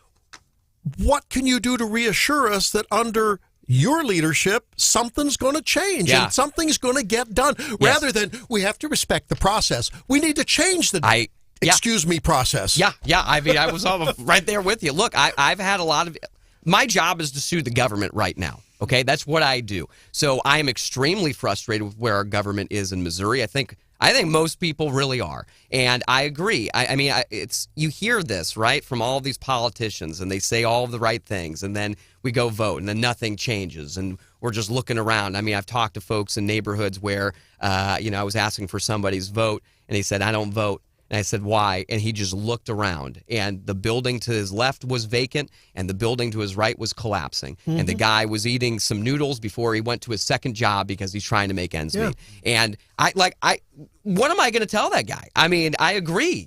What can you do to reassure us that under your leadership, something's going to change and something's going to get done, rather than we have to respect the process. We need to change the excuse me process. Yeah. I mean, I was all right there with you. Look, I've had a lot of my job is to sue the government right now. Okay, that's what I do. So I am extremely frustrated with where our government is in Missouri. I think most people really are, and I agree. I mean, it's you hear this right from all of these politicians, and they say all of the right things, and then we go vote, and then nothing changes, and we're just looking around. I mean, I've talked to folks in neighborhoods where, I was asking for somebody's vote, and he said, "I don't vote." And I said, why? And he just looked around, and the building to his left was vacant, and the building to his right was collapsing. Mm-hmm. And the guy was eating some noodles before he went to his second job because he's trying to make ends meet. And what am I going to tell that guy? I mean, I agree,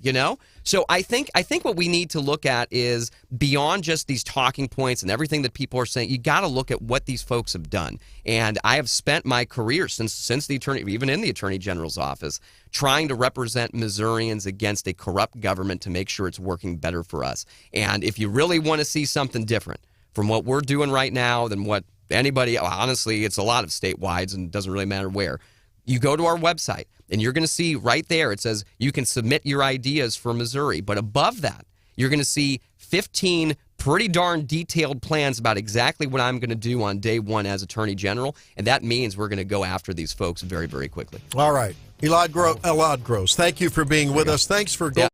So I think what we need to look at is beyond just these talking points and everything that people are saying. You got to look at what these folks have done. And I have spent my career since the attorney, even in the Attorney General's office, trying to represent Missourians against a corrupt government to make sure it's working better for us. And if you really want to see something different from what we're doing right now than what anybody, honestly, it's a lot of statewide and it doesn't really matter where. You go to our website, and you're going to see right there, it says you can submit your ideas for Missouri. But above that, you're going to see 15 pretty darn detailed plans about exactly what I'm going to do on day one as Attorney General. And that means we're going to go after these folks very, very quickly. All right. Elad Gross, thank you for being with us. Thanks for going.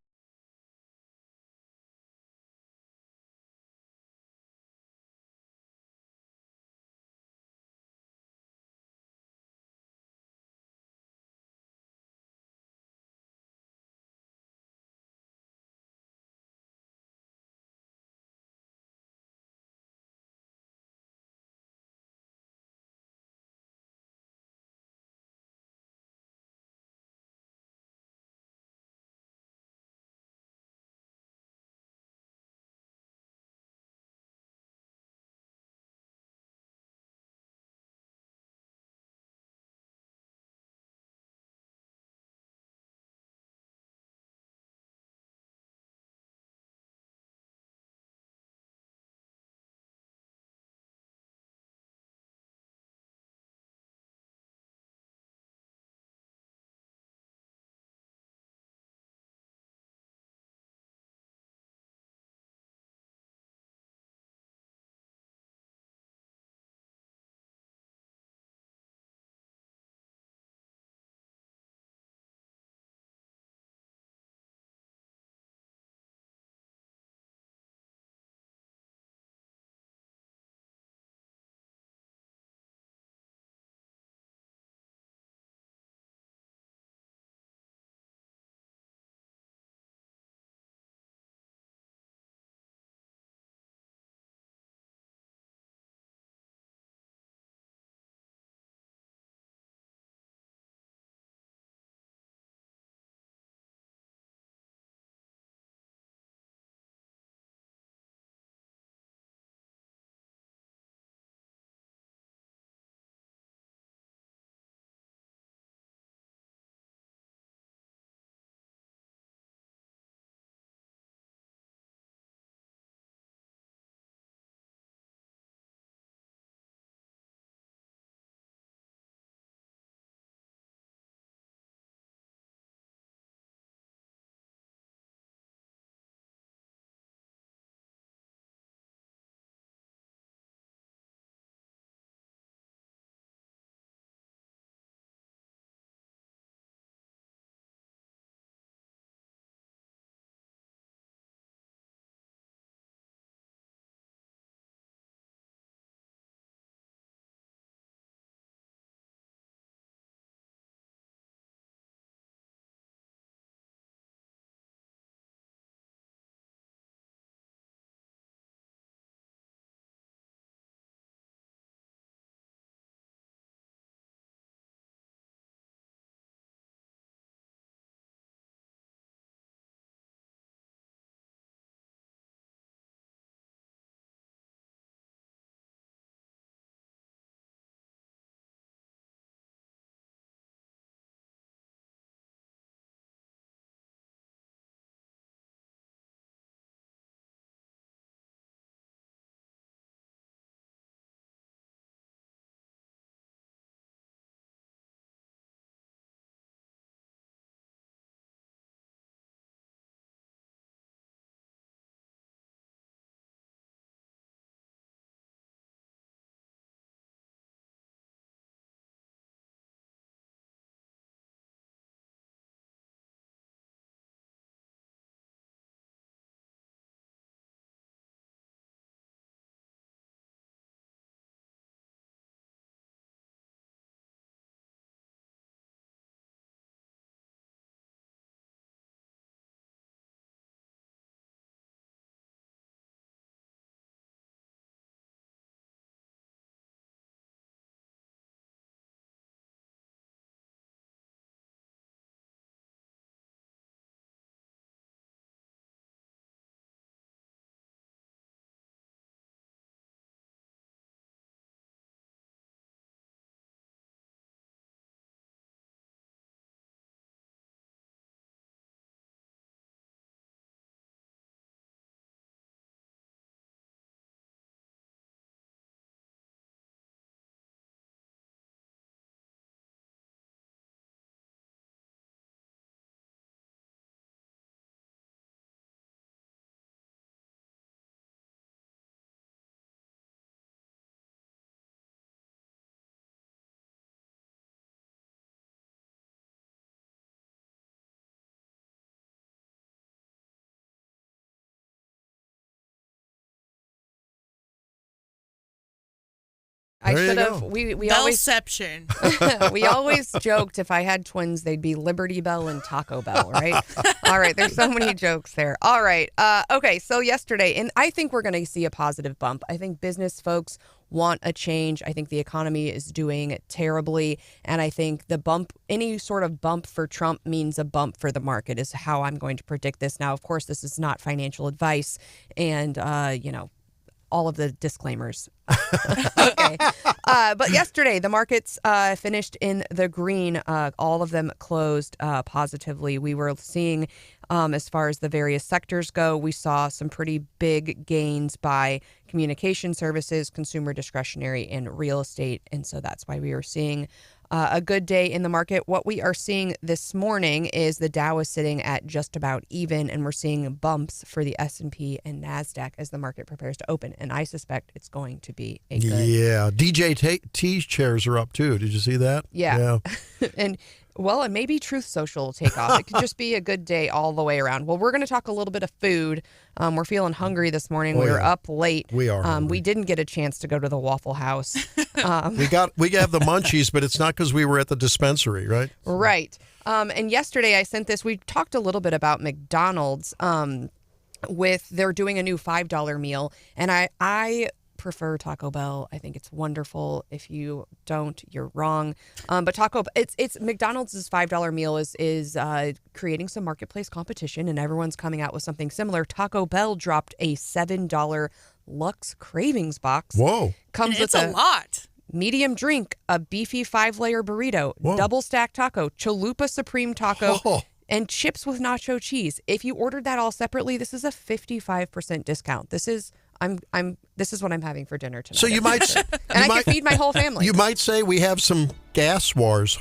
I There you should have. go. We always Bellception. we always joked if I had twins, they'd be Liberty Bell and Taco Bell, right? All right, there's so many jokes there. All right, okay. So yesterday, and I think we're going to see a positive bump. I think business folks want a change. I think the economy is doing terribly, and I think the bump, any sort of bump for Trump means a bump for the market. Is how I'm going to predict this. Now, of course, this is not financial advice, and all of the disclaimers. Okay. But yesterday, the markets finished in the green. All of them closed positively. We were seeing, as far as the various sectors go, we saw some pretty big gains by communication services, consumer discretionary, and real estate. And so that's why we were seeing a good day in the market. What we are seeing this morning is the Dow is sitting at just about even, and we're seeing bumps for the S&P and NASDAQ as the market prepares to open. And I suspect it's going to be a good. Yeah. DJT shares are up too. Did you see that? Yeah. And maybe Truth Social will take off. It could just be a good day all the way around. Well, we're going to talk a little bit of food. We're feeling hungry this morning. We were up late. We are hungry. We didn't get a chance to go to the Waffle House. We have the munchies, but it's not because we were at the dispensary, right? Right. And yesterday I sent this. We talked a little bit about McDonald's they're doing a new $5 meal. And I prefer Taco Bell. I think it's wonderful. If you don't, you're wrong. But it's McDonald's $5 meal is creating some marketplace competition, and everyone's coming out with something similar. Taco Bell dropped a $7 Lux Cravings box. Whoa. Comes with a lot. Medium drink, a beefy 5-layer burrito, double stack taco, chalupa supreme taco, and chips with nacho cheese. If you ordered that all separately, this is a 55% discount. This is what I'm having for dinner tonight. So you might, I can feed my whole family. You might say we have some gas wars.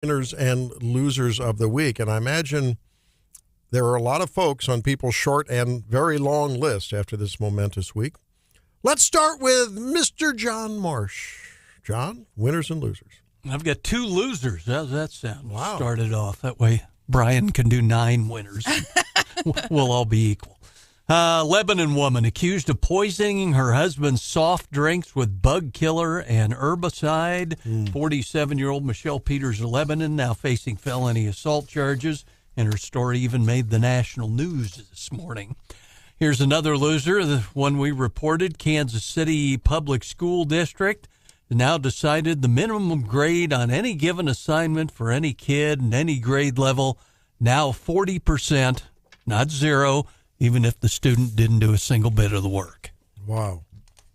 winners and losers of the week. And I imagine there are a lot of folks on people's short and very long list after this momentous week. Let's start with Mr. John Marsh. John, winners and losers. I've got 2 losers. How's that sound? Wow. Started off that way. Brian can do 9 winners. We'll all be equal. Lebanon woman accused of poisoning her husband's soft drinks with bug killer and herbicide. 47-year-old Michelle Peters of Lebanon now facing felony assault charges, and her story even made the national news this morning. Here's another loser, the one we reported. Kansas City Public School District now decided the minimum grade on any given assignment for any kid in any grade level, now 40%, not 0, even if the student didn't do a single bit of the work. Wow.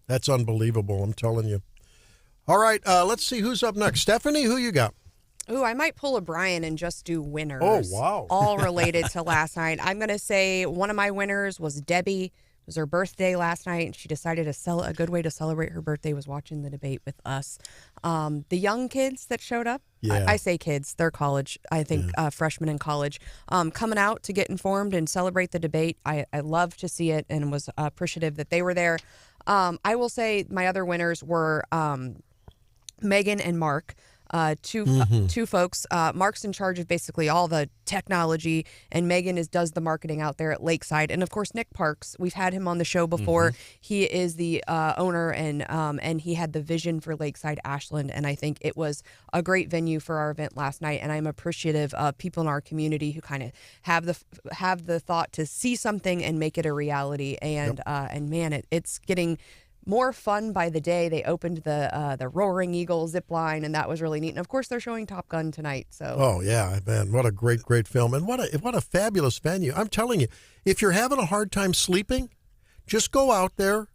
That's unbelievable, I'm telling you. All right, let's see who's up next. Stephanie, who you got? Ooh, I might pull a Brian and just do winners. Oh, wow. All related to last night. I'm going to say one of my winners was Debbie. It was her birthday last night, and she decided a good way to celebrate her birthday was watching the debate with us. The young kids that showed up, Yeah. I say kids, they're college, I think freshmen in college, coming out to get informed and celebrate the debate. I love to see it and was appreciative that they were there. I will say my other winners were Megan and Mark. Two folks. Mark's in charge of basically all the technology, and Megan does the marketing out there at Lakeside. And of course, Nick Parks. We've had him on the show before. He is the owner, and he had the vision for Lakeside Ashland. And I think it was a great venue for our event last night. And I'm appreciative of people in our community who kind of have the thought to see something and make it a reality. And and man, it's getting more fun by the day. They opened the Roaring Eagle zip line, and that was really neat. And of course, they're showing Top Gun tonight. So, oh yeah, man, what a great film, and what a fabulous venue. I'm telling you, if you're having a hard time sleeping, just go out there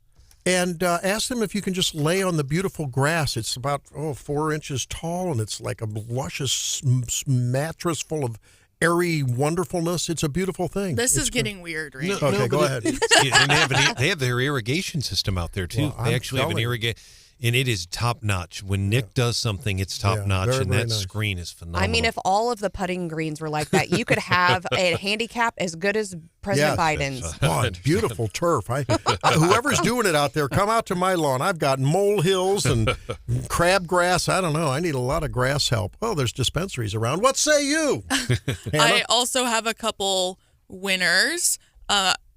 and ask them if you can just lay on the beautiful grass. It's about 4 inches tall, and it's like a luscious mattress full of airy wonderfulness. It's a beautiful thing. This is getting weird, right? Okay, go ahead. And they have their irrigation system out there too. Well, they actually have an irrigation, and it is top notch. When Nick does something, it's top notch, very, and very that nice. screen is phenomenal. I mean, if all of the putting greens were like that, you could have a handicap as good as President Biden's. Oh, beautiful turf. Whoever's doing it out there, come out to my lawn. I've got molehills and crabgrass. I don't know. I need a lot of grass help. Oh, there's dispensaries around. What say you? I also have a couple winners.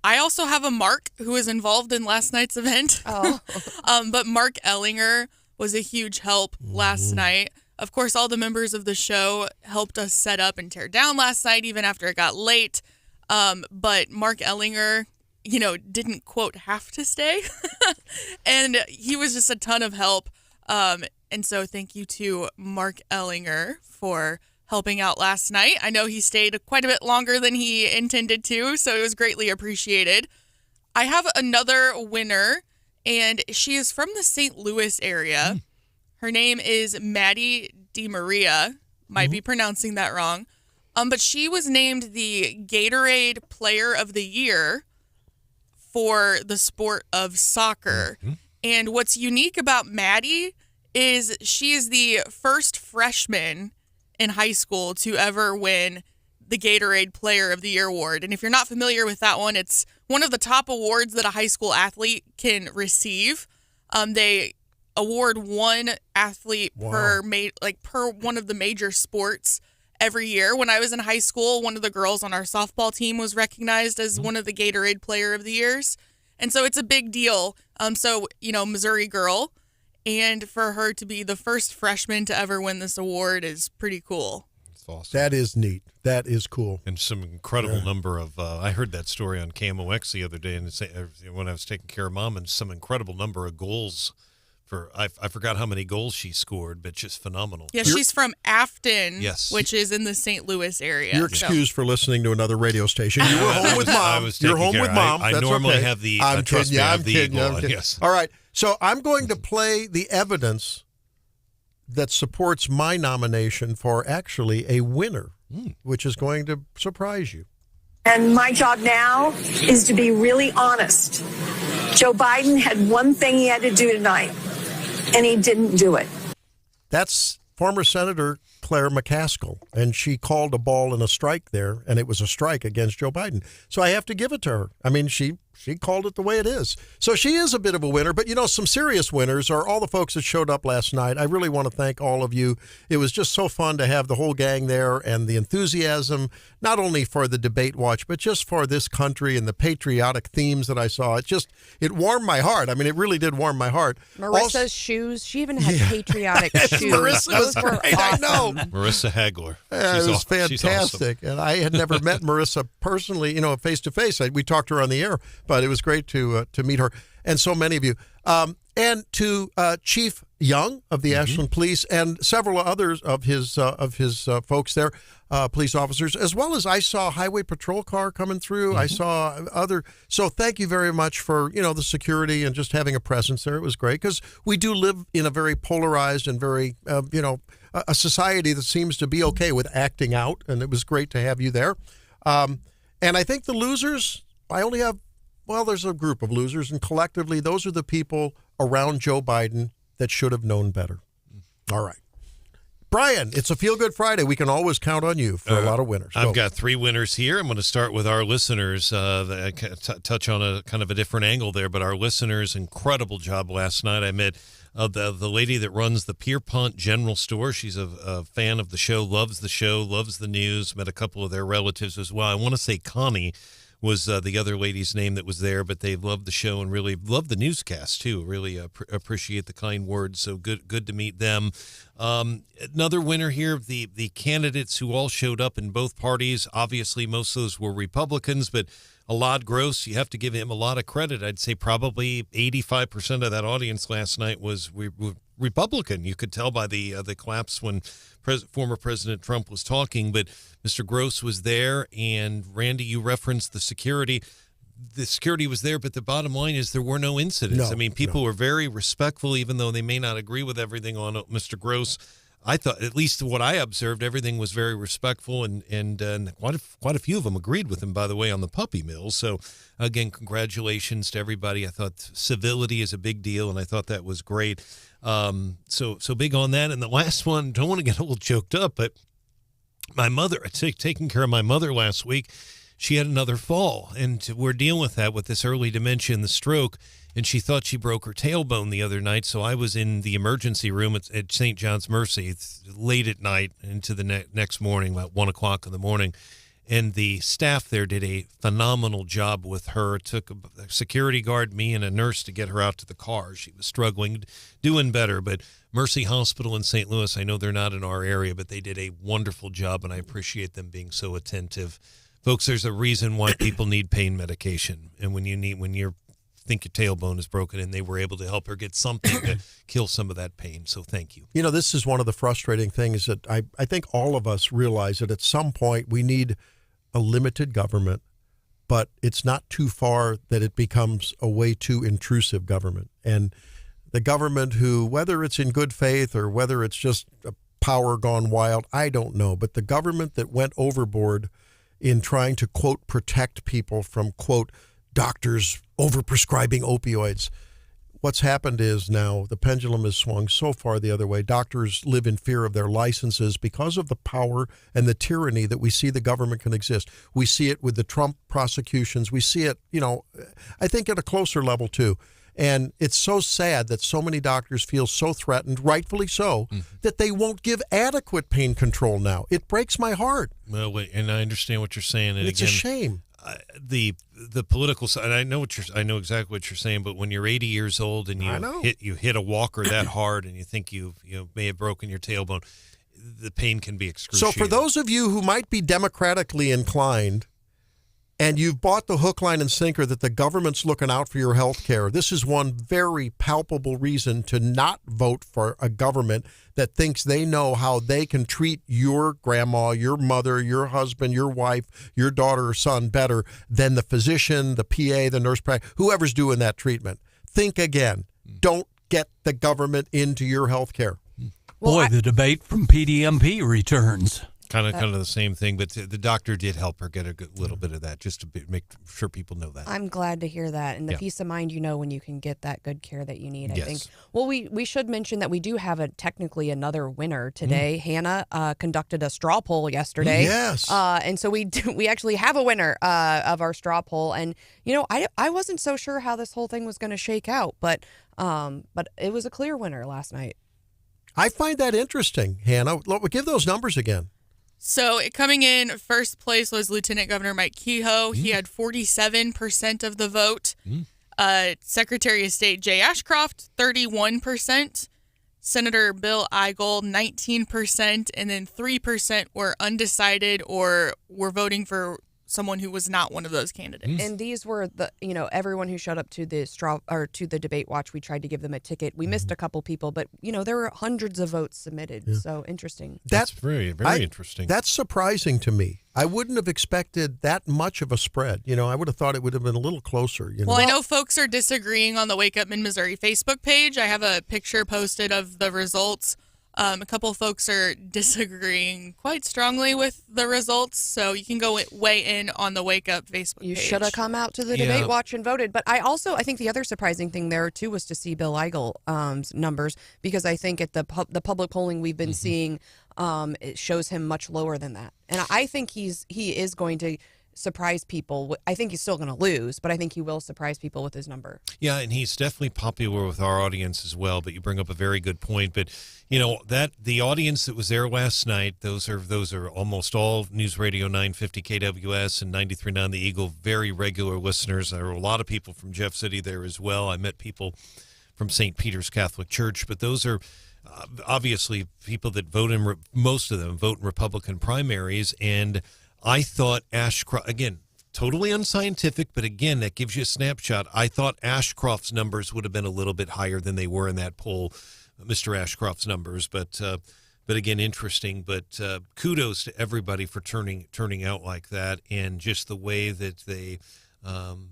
I also have a Mark who was involved in last night's event. But Mark Ellinger was a huge help last night. Of course, all the members of the show helped us set up and tear down last night, even after it got late. But Mark Ellinger, didn't, quote, have to stay. And he was just a ton of help. And so thank you to Mark Ellinger for helping out last night. I know he stayed quite a bit longer than he intended to, so it was greatly appreciated. I have another winner, and she is from the St. Louis area. Her name is Maddie DiMaria. Might be pronouncing that wrong. But she was named the Gatorade Player of the Year for the sport of soccer. And what's unique about Maddie is she is the first freshman in high school to ever win the Gatorade Player of the Year award. And if you're not familiar with that one, it's one of the top awards that a high school athlete can receive. They award one athlete per one of the major sports every year. When I was in high school, one of the girls on our softball team was recognized as one of the Gatorade Player of the Years. And so it's a big deal. Missouri girl. And for her to be the first freshman to ever win this award is pretty cool. That's awesome. That is neat. That is cool. And some incredible number of, I heard that story on KMOX the other day, and when I was taking care of Mom, and some incredible number of goals I forgot how many goals she scored, but just phenomenal. Yeah, she's from Afton, yes, which is in the St. Louis area. You're excused for listening to another radio station. You were home with Mom. You're home with Mom. I That's normally okay. have the, I'm trust kidding me, you. I I'm have the kidding you. eagle I'm on, kidding. yes. All right. So I'm going to play the evidence that supports my nomination for actually a winner, which is going to surprise you. And my job now is to be really honest. Joe Biden had one thing he had to do tonight, and he didn't do it. That's former Senator Claire McCaskill, and she called a ball and a strike there, and it was a strike against Joe Biden. So I have to give it to her. I mean, she called it the way it is. So she is a bit of a winner, but, some serious winners are all the folks that showed up last night. I really want to thank all of you. It was just so fun to have the whole gang there and the enthusiasm, not only for the debate watch, but just for this country and the patriotic themes that I saw. It warmed my heart. I mean, it really did warm my heart. Marissa's shoes. She even had patriotic shoes. Marissa was Those were great. I awesome. know. Marissa Hagler. Yeah, it was She's fantastic. awesome. And I had never met Marissa personally, face to face. We talked to her on the air, but it was great to meet her and so many of you. And to Chief Young of the Ashland Police and several others of his folks there, police officers, as well as I saw a highway patrol car coming through. I saw other. So thank you very much for, the security and just having a presence there. It was great because we do live in a very polarized and very, a society that seems to be okay with acting out. And it was great to have you there. And I think the losers, there's a group of losers, and collectively, those are the people around Joe Biden that should have known better. All right. Brian, it's a Feel Good Friday. We can always count on you for a lot of winners. I've got 3 winners here. I'm going to start with our listeners. Touch on a kind of a different angle there, but our listeners, incredible job last night. I met the lady that runs the Pierpont General Store. She's a fan of the show, loves the news, met a couple of their relatives as well. I want to say Connie was the other lady's name that was there, but they loved the show and really loved the newscast too. Really appreciate the kind words. So good to meet them. Another winner here, the candidates who all showed up in both parties. Obviously, most of those were Republicans, but Elad Gross, you have to give him a lot of credit. I'd say probably 85% of that audience last night was Republican. You could tell by the claps when former President Trump was talking, but Mr. Gross was there, and Randy, you referenced the security. The security was there, but the bottom line is there were no incidents. People were very respectful, even though they may not agree with everything on Mr. Gross. I thought, at least what I observed, everything was very respectful, and quite a few of them agreed with him, by the way, on the puppy mill. So, again, congratulations to everybody. I thought civility is a big deal, and I thought that was great. So big on that. And the last one, don't want to get a little choked up, but my mother, taking care of my mother last week, she had another fall, and we're dealing with that with this early dementia and the stroke. And she thought she broke her tailbone the other night, so I was in the emergency room at St. John's Mercy. It's late at night into the next morning, about 1 o'clock in the morning. And the staff there did a phenomenal job with her. It took a security guard, me, and a nurse to get her out to the car. She was struggling, doing better. But Mercy Hospital in St. Louis, I know they're not in our area, but they did a wonderful job, and I appreciate them being so attentive. Folks, there's a reason why people need pain medication. And when you think your tailbone is broken, and they were able to help her get something to kill some of that pain. So thank you. This is one of the frustrating things that I think all of us realize that at some point we need a limited government, but it's not too far that it becomes a way too intrusive government. And the government who, whether it's in good faith or whether it's just a power gone wild, I don't know. But the government that went overboard in trying to, quote, protect people from, quote, doctors overprescribing opioids. What's happened is now the pendulum has swung so far the other way. Doctors live in fear of their licenses because of the power and the tyranny that we see the government can exist. We see it with the Trump prosecutions. We see it, I think at a closer level too. And it's so sad that so many doctors feel so threatened, rightfully so, that they won't give adequate pain control now. It breaks my heart. Well, and I understand what you're saying. And it's a shame. The political side, I know exactly what you're saying, but when you're 80 years old and you hit a walker that hard and you think you may have broken your tailbone, the pain can be excruciating. So for those of you who might be democratically inclined and you've bought the hook, line, and sinker that the government's looking out for your health care, this is one very palpable reason to not vote for a government that thinks they know how they can treat your grandma, your mother, your husband, your wife, your daughter or son better than the physician, the PA, the nurse, whoever's doing that treatment. Think again. Don't get the government into your health care. Boy, the debate from PDMP returns. Kind of the same thing, but the doctor did help her get a little bit of that, just to make sure people know that. I'm glad to hear that, and the peace of mind when you can get that good care that you need. I think. Well, we should mention that we do have technically another winner today. Hannah conducted a straw poll yesterday. Yes, and so we actually have a winner of our straw poll, and I wasn't so sure how this whole thing was going to shake out, but it was a clear winner last night. I find that interesting, Hannah. Give those numbers again. So coming in first place was Lieutenant Governor Mike Kehoe. He had 47% of the vote. Secretary of State Jay Ashcroft, 31%. Senator Bill Eigel, 19%. And then 3% were undecided or were voting for someone who was not one of those candidates. And these were everyone who showed up to the debate watch. We tried to give them a ticket. We missed a couple people, but there were hundreds of votes submitted. Yeah. So interesting. That's very, very interesting. That's surprising to me. I wouldn't have expected that much of a spread. I would have thought it would have been a little closer. Well, I know folks are disagreeing on the Wake Up Mid-Missouri Facebook page. I have a picture posted of the results. A couple folks are disagreeing quite strongly with the results, so you can go weigh in on the Wake Up Facebook page. You should have come out to the debate watch and voted. But I think the other surprising thing there, too, was to see Bill Eigel's numbers, because I think at the public polling we've been seeing, it shows him much lower than that. And I think he is going to surprise people. I think he's still going to lose, but I think he will surprise people with his number. Yeah, and he's definitely popular with our audience as well. But you bring up a very good point. But that the audience that was there last night, those are almost all News Radio 950 KWS and 93.9 The Eagle, very regular listeners. There were a lot of people from Jeff City there as well. I met people from St. Peter's Catholic Church, but those are obviously people that most of them vote in Republican primaries. And I thought Ashcroft, again, totally unscientific, but again, that gives you a snapshot. I thought Ashcroft's numbers would have been a little bit higher than they were in that poll, Mr. Ashcroft's numbers. But again, interesting. But kudos to everybody for turning out like that, and just the way that they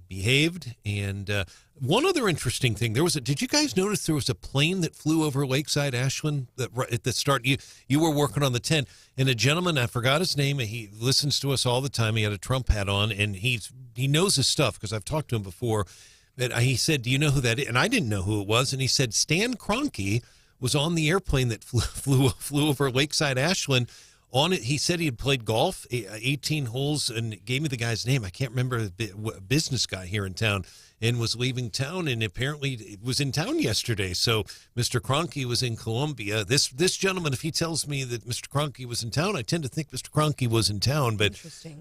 behaved. And one other interesting thing, did you guys notice there was a plane that flew over Lakeside Ashland at the start? You were working on the 10, and a gentleman, I forgot his name, he listens to us all the time. He had a Trump hat on, and he knows his stuff because I've talked to him before. And he said, "Do you know who that is?" And I didn't know who it was. And he said Stan Kroenke was on the airplane that flew over Lakeside Ashland. On it, he said he had played golf, 18 holes, and gave me the guy's name. I can't remember, a business guy here in town, and was leaving town, and apparently was in town yesterday. So Mr. Kroenke was in Columbia. This gentleman, if he tells me that Mr. Kroenke was in town, I tend to think Mr. Kroenke was in town, but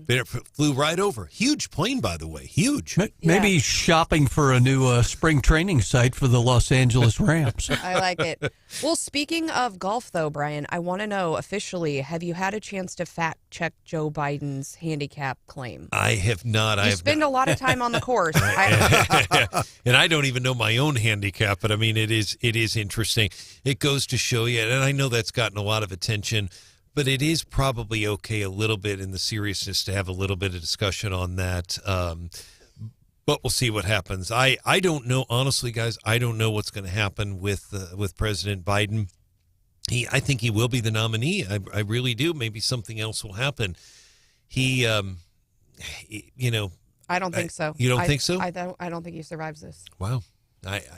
it flew right over. Huge plane, by the way, huge. Maybe he's shopping for a new spring training site for the Los Angeles Rams. I like it. Well, speaking of golf, though, Brian, I want to know officially, have you had a chance to fact check Joe Biden's handicap claim? I have not. You spend a lot of time on the course. And I don't even know my own handicap, but I mean, it is interesting. It goes to show you, and I know that's gotten a lot of attention, but it is probably okay a little bit in the seriousness to have a little bit of discussion on that. But we'll see what happens. I don't know, honestly, guys. I don't know what's going to happen with President Biden. I think he will be the nominee. I really do. Maybe something else will happen. I don't think so. You don't think so? I don't think he survives this. Wow.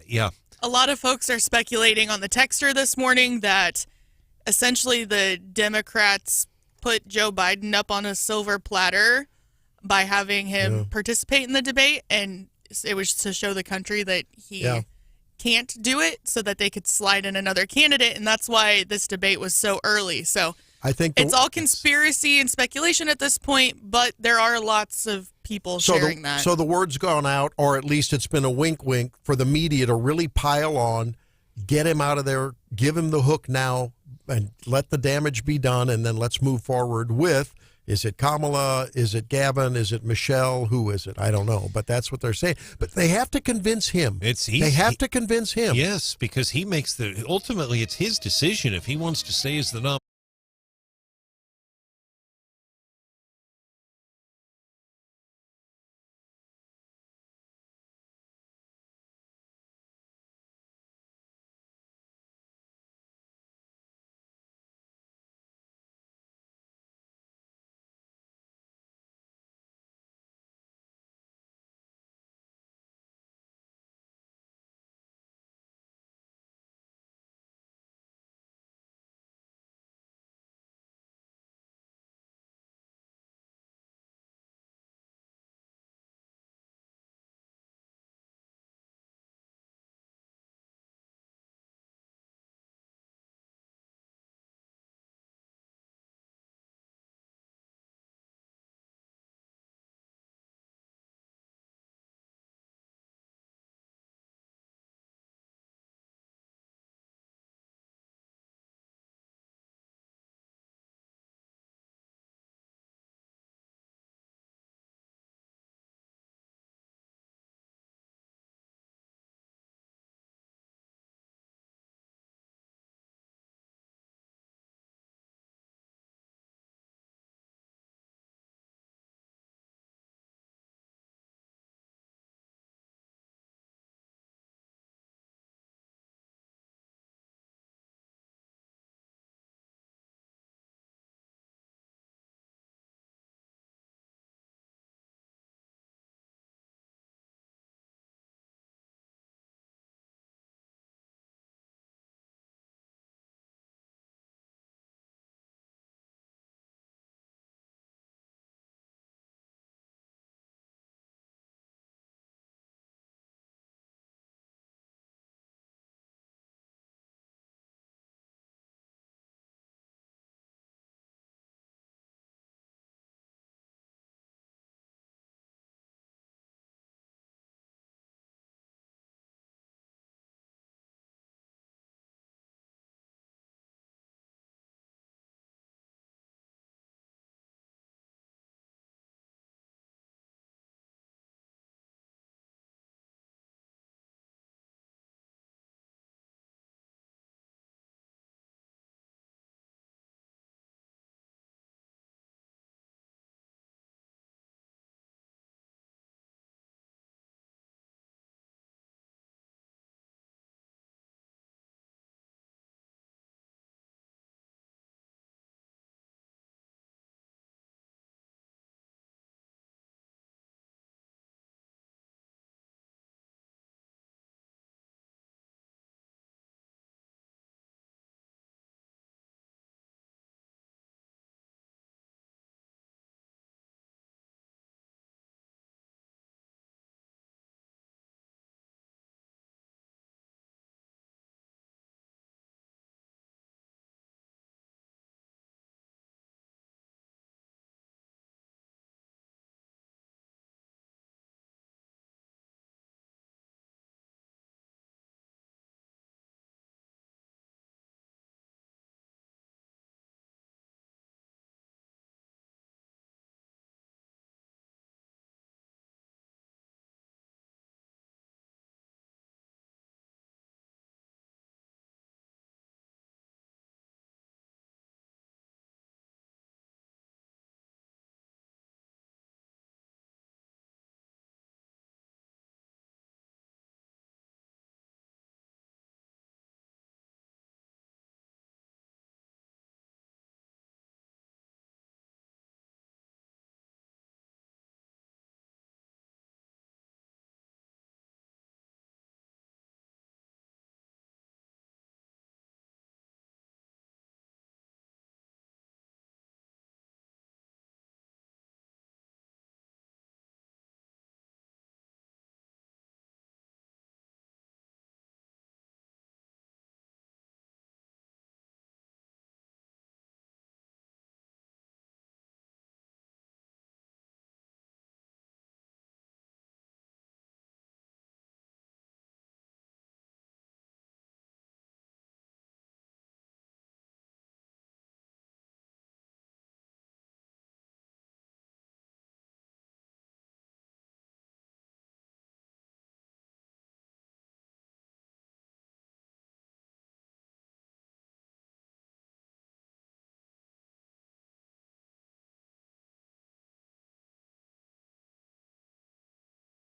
Yeah. A lot of folks are speculating on the texter this morning that essentially the Democrats put Joe Biden up on a silver platter by having him participate in the debate, and it was to show the country that he can't do it, so that they could slide in another candidate, and that's why this debate was so early. So I think it's all conspiracy and speculation at this point, but there are lots of people sharing that. So the word's gone out, or at least it's been a wink for the media to really pile on, get him out of there, give him the hook now, and let the damage be done, and then let's move forward with, is it Kamala, is it Gavin, is it Michelle, who is it? I don't know, but that's what they're saying. But they have to convince him. They have to convince him. Yes, because he makes ultimately it's his decision if he wants to stay as the nominee.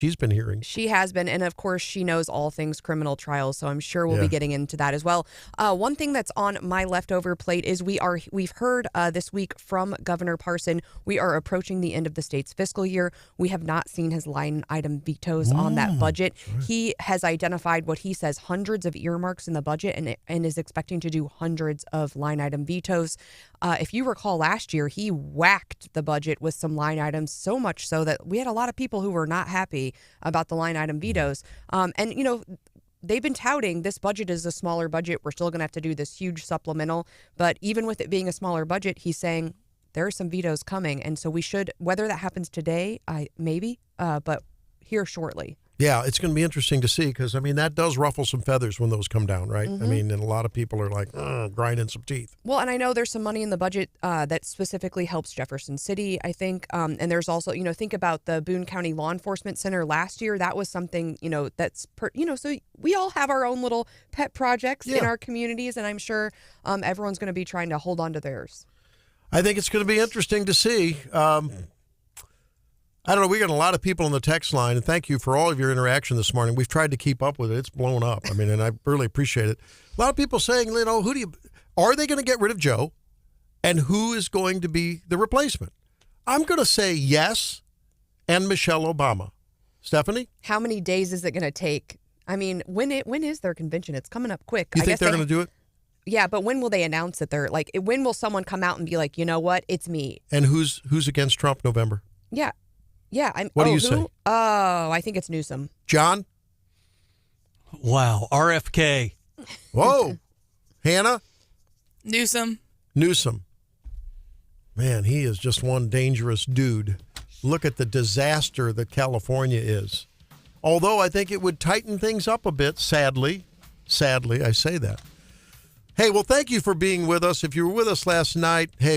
she's been hearing. She has been, and of course, she knows all things criminal trials, so I'm sure we'll be getting into that as well. One thing that's on my leftover plate is we've heard this week from Governor Parson. We are approaching the end of the state's fiscal year. We have not seen his line item vetoes on that budget. He has identified what he says hundreds of earmarks in the budget, and is expecting to do hundreds of line item vetoes. If you recall last year, he whacked the budget with some line items, so much so that we had a lot of people who were not happy about the line item vetoes. And, you know, they've been touting this budget is a smaller budget. We're still going to have to do this huge supplemental. But even with it being a smaller budget, he's saying there are some vetoes coming. And so we should, whether that happens today, maybe, but here shortly. Yeah, it's going to be interesting to see because, I mean, that does ruffle some feathers when those come down, right? Mm-hmm. I mean, and a lot of people are like, grinding some teeth. Well, and I know there's some money in the budget that specifically helps Jefferson City, I think. And there's also, think about the Boone County Law Enforcement Center last year. That was something, that's, so we all have our own little pet projects in our communities, and I'm sure everyone's going to be trying to hold on to theirs. I think it's going to be interesting to see. I don't know. We got a lot of people on the text line, and thank you for all of your interaction this morning. We've tried to keep up with it. It's blown up. I mean, and I really appreciate it. A lot of people saying, are they going to get rid of Joe, and who is going to be the replacement? I'm going to say yes, and Michelle Obama. Stephanie? How many days is it going to take? I mean, when is their convention? It's coming up quick. You think they're going to do it? Yeah, but when will they announce that they're like? When will someone come out and be like, you know what? It's me. And who's against Trump November? Yeah. Yeah. What do you say? Oh, I think it's Newsom. John? Wow. RFK. Whoa. Hannah? Newsom. Man, he is just one dangerous dude. Look at the disaster that California is. Although I think it would tighten things up a bit, sadly. Sadly, I say that. Hey, well, thank you for being with us. If you were with us last night, hey,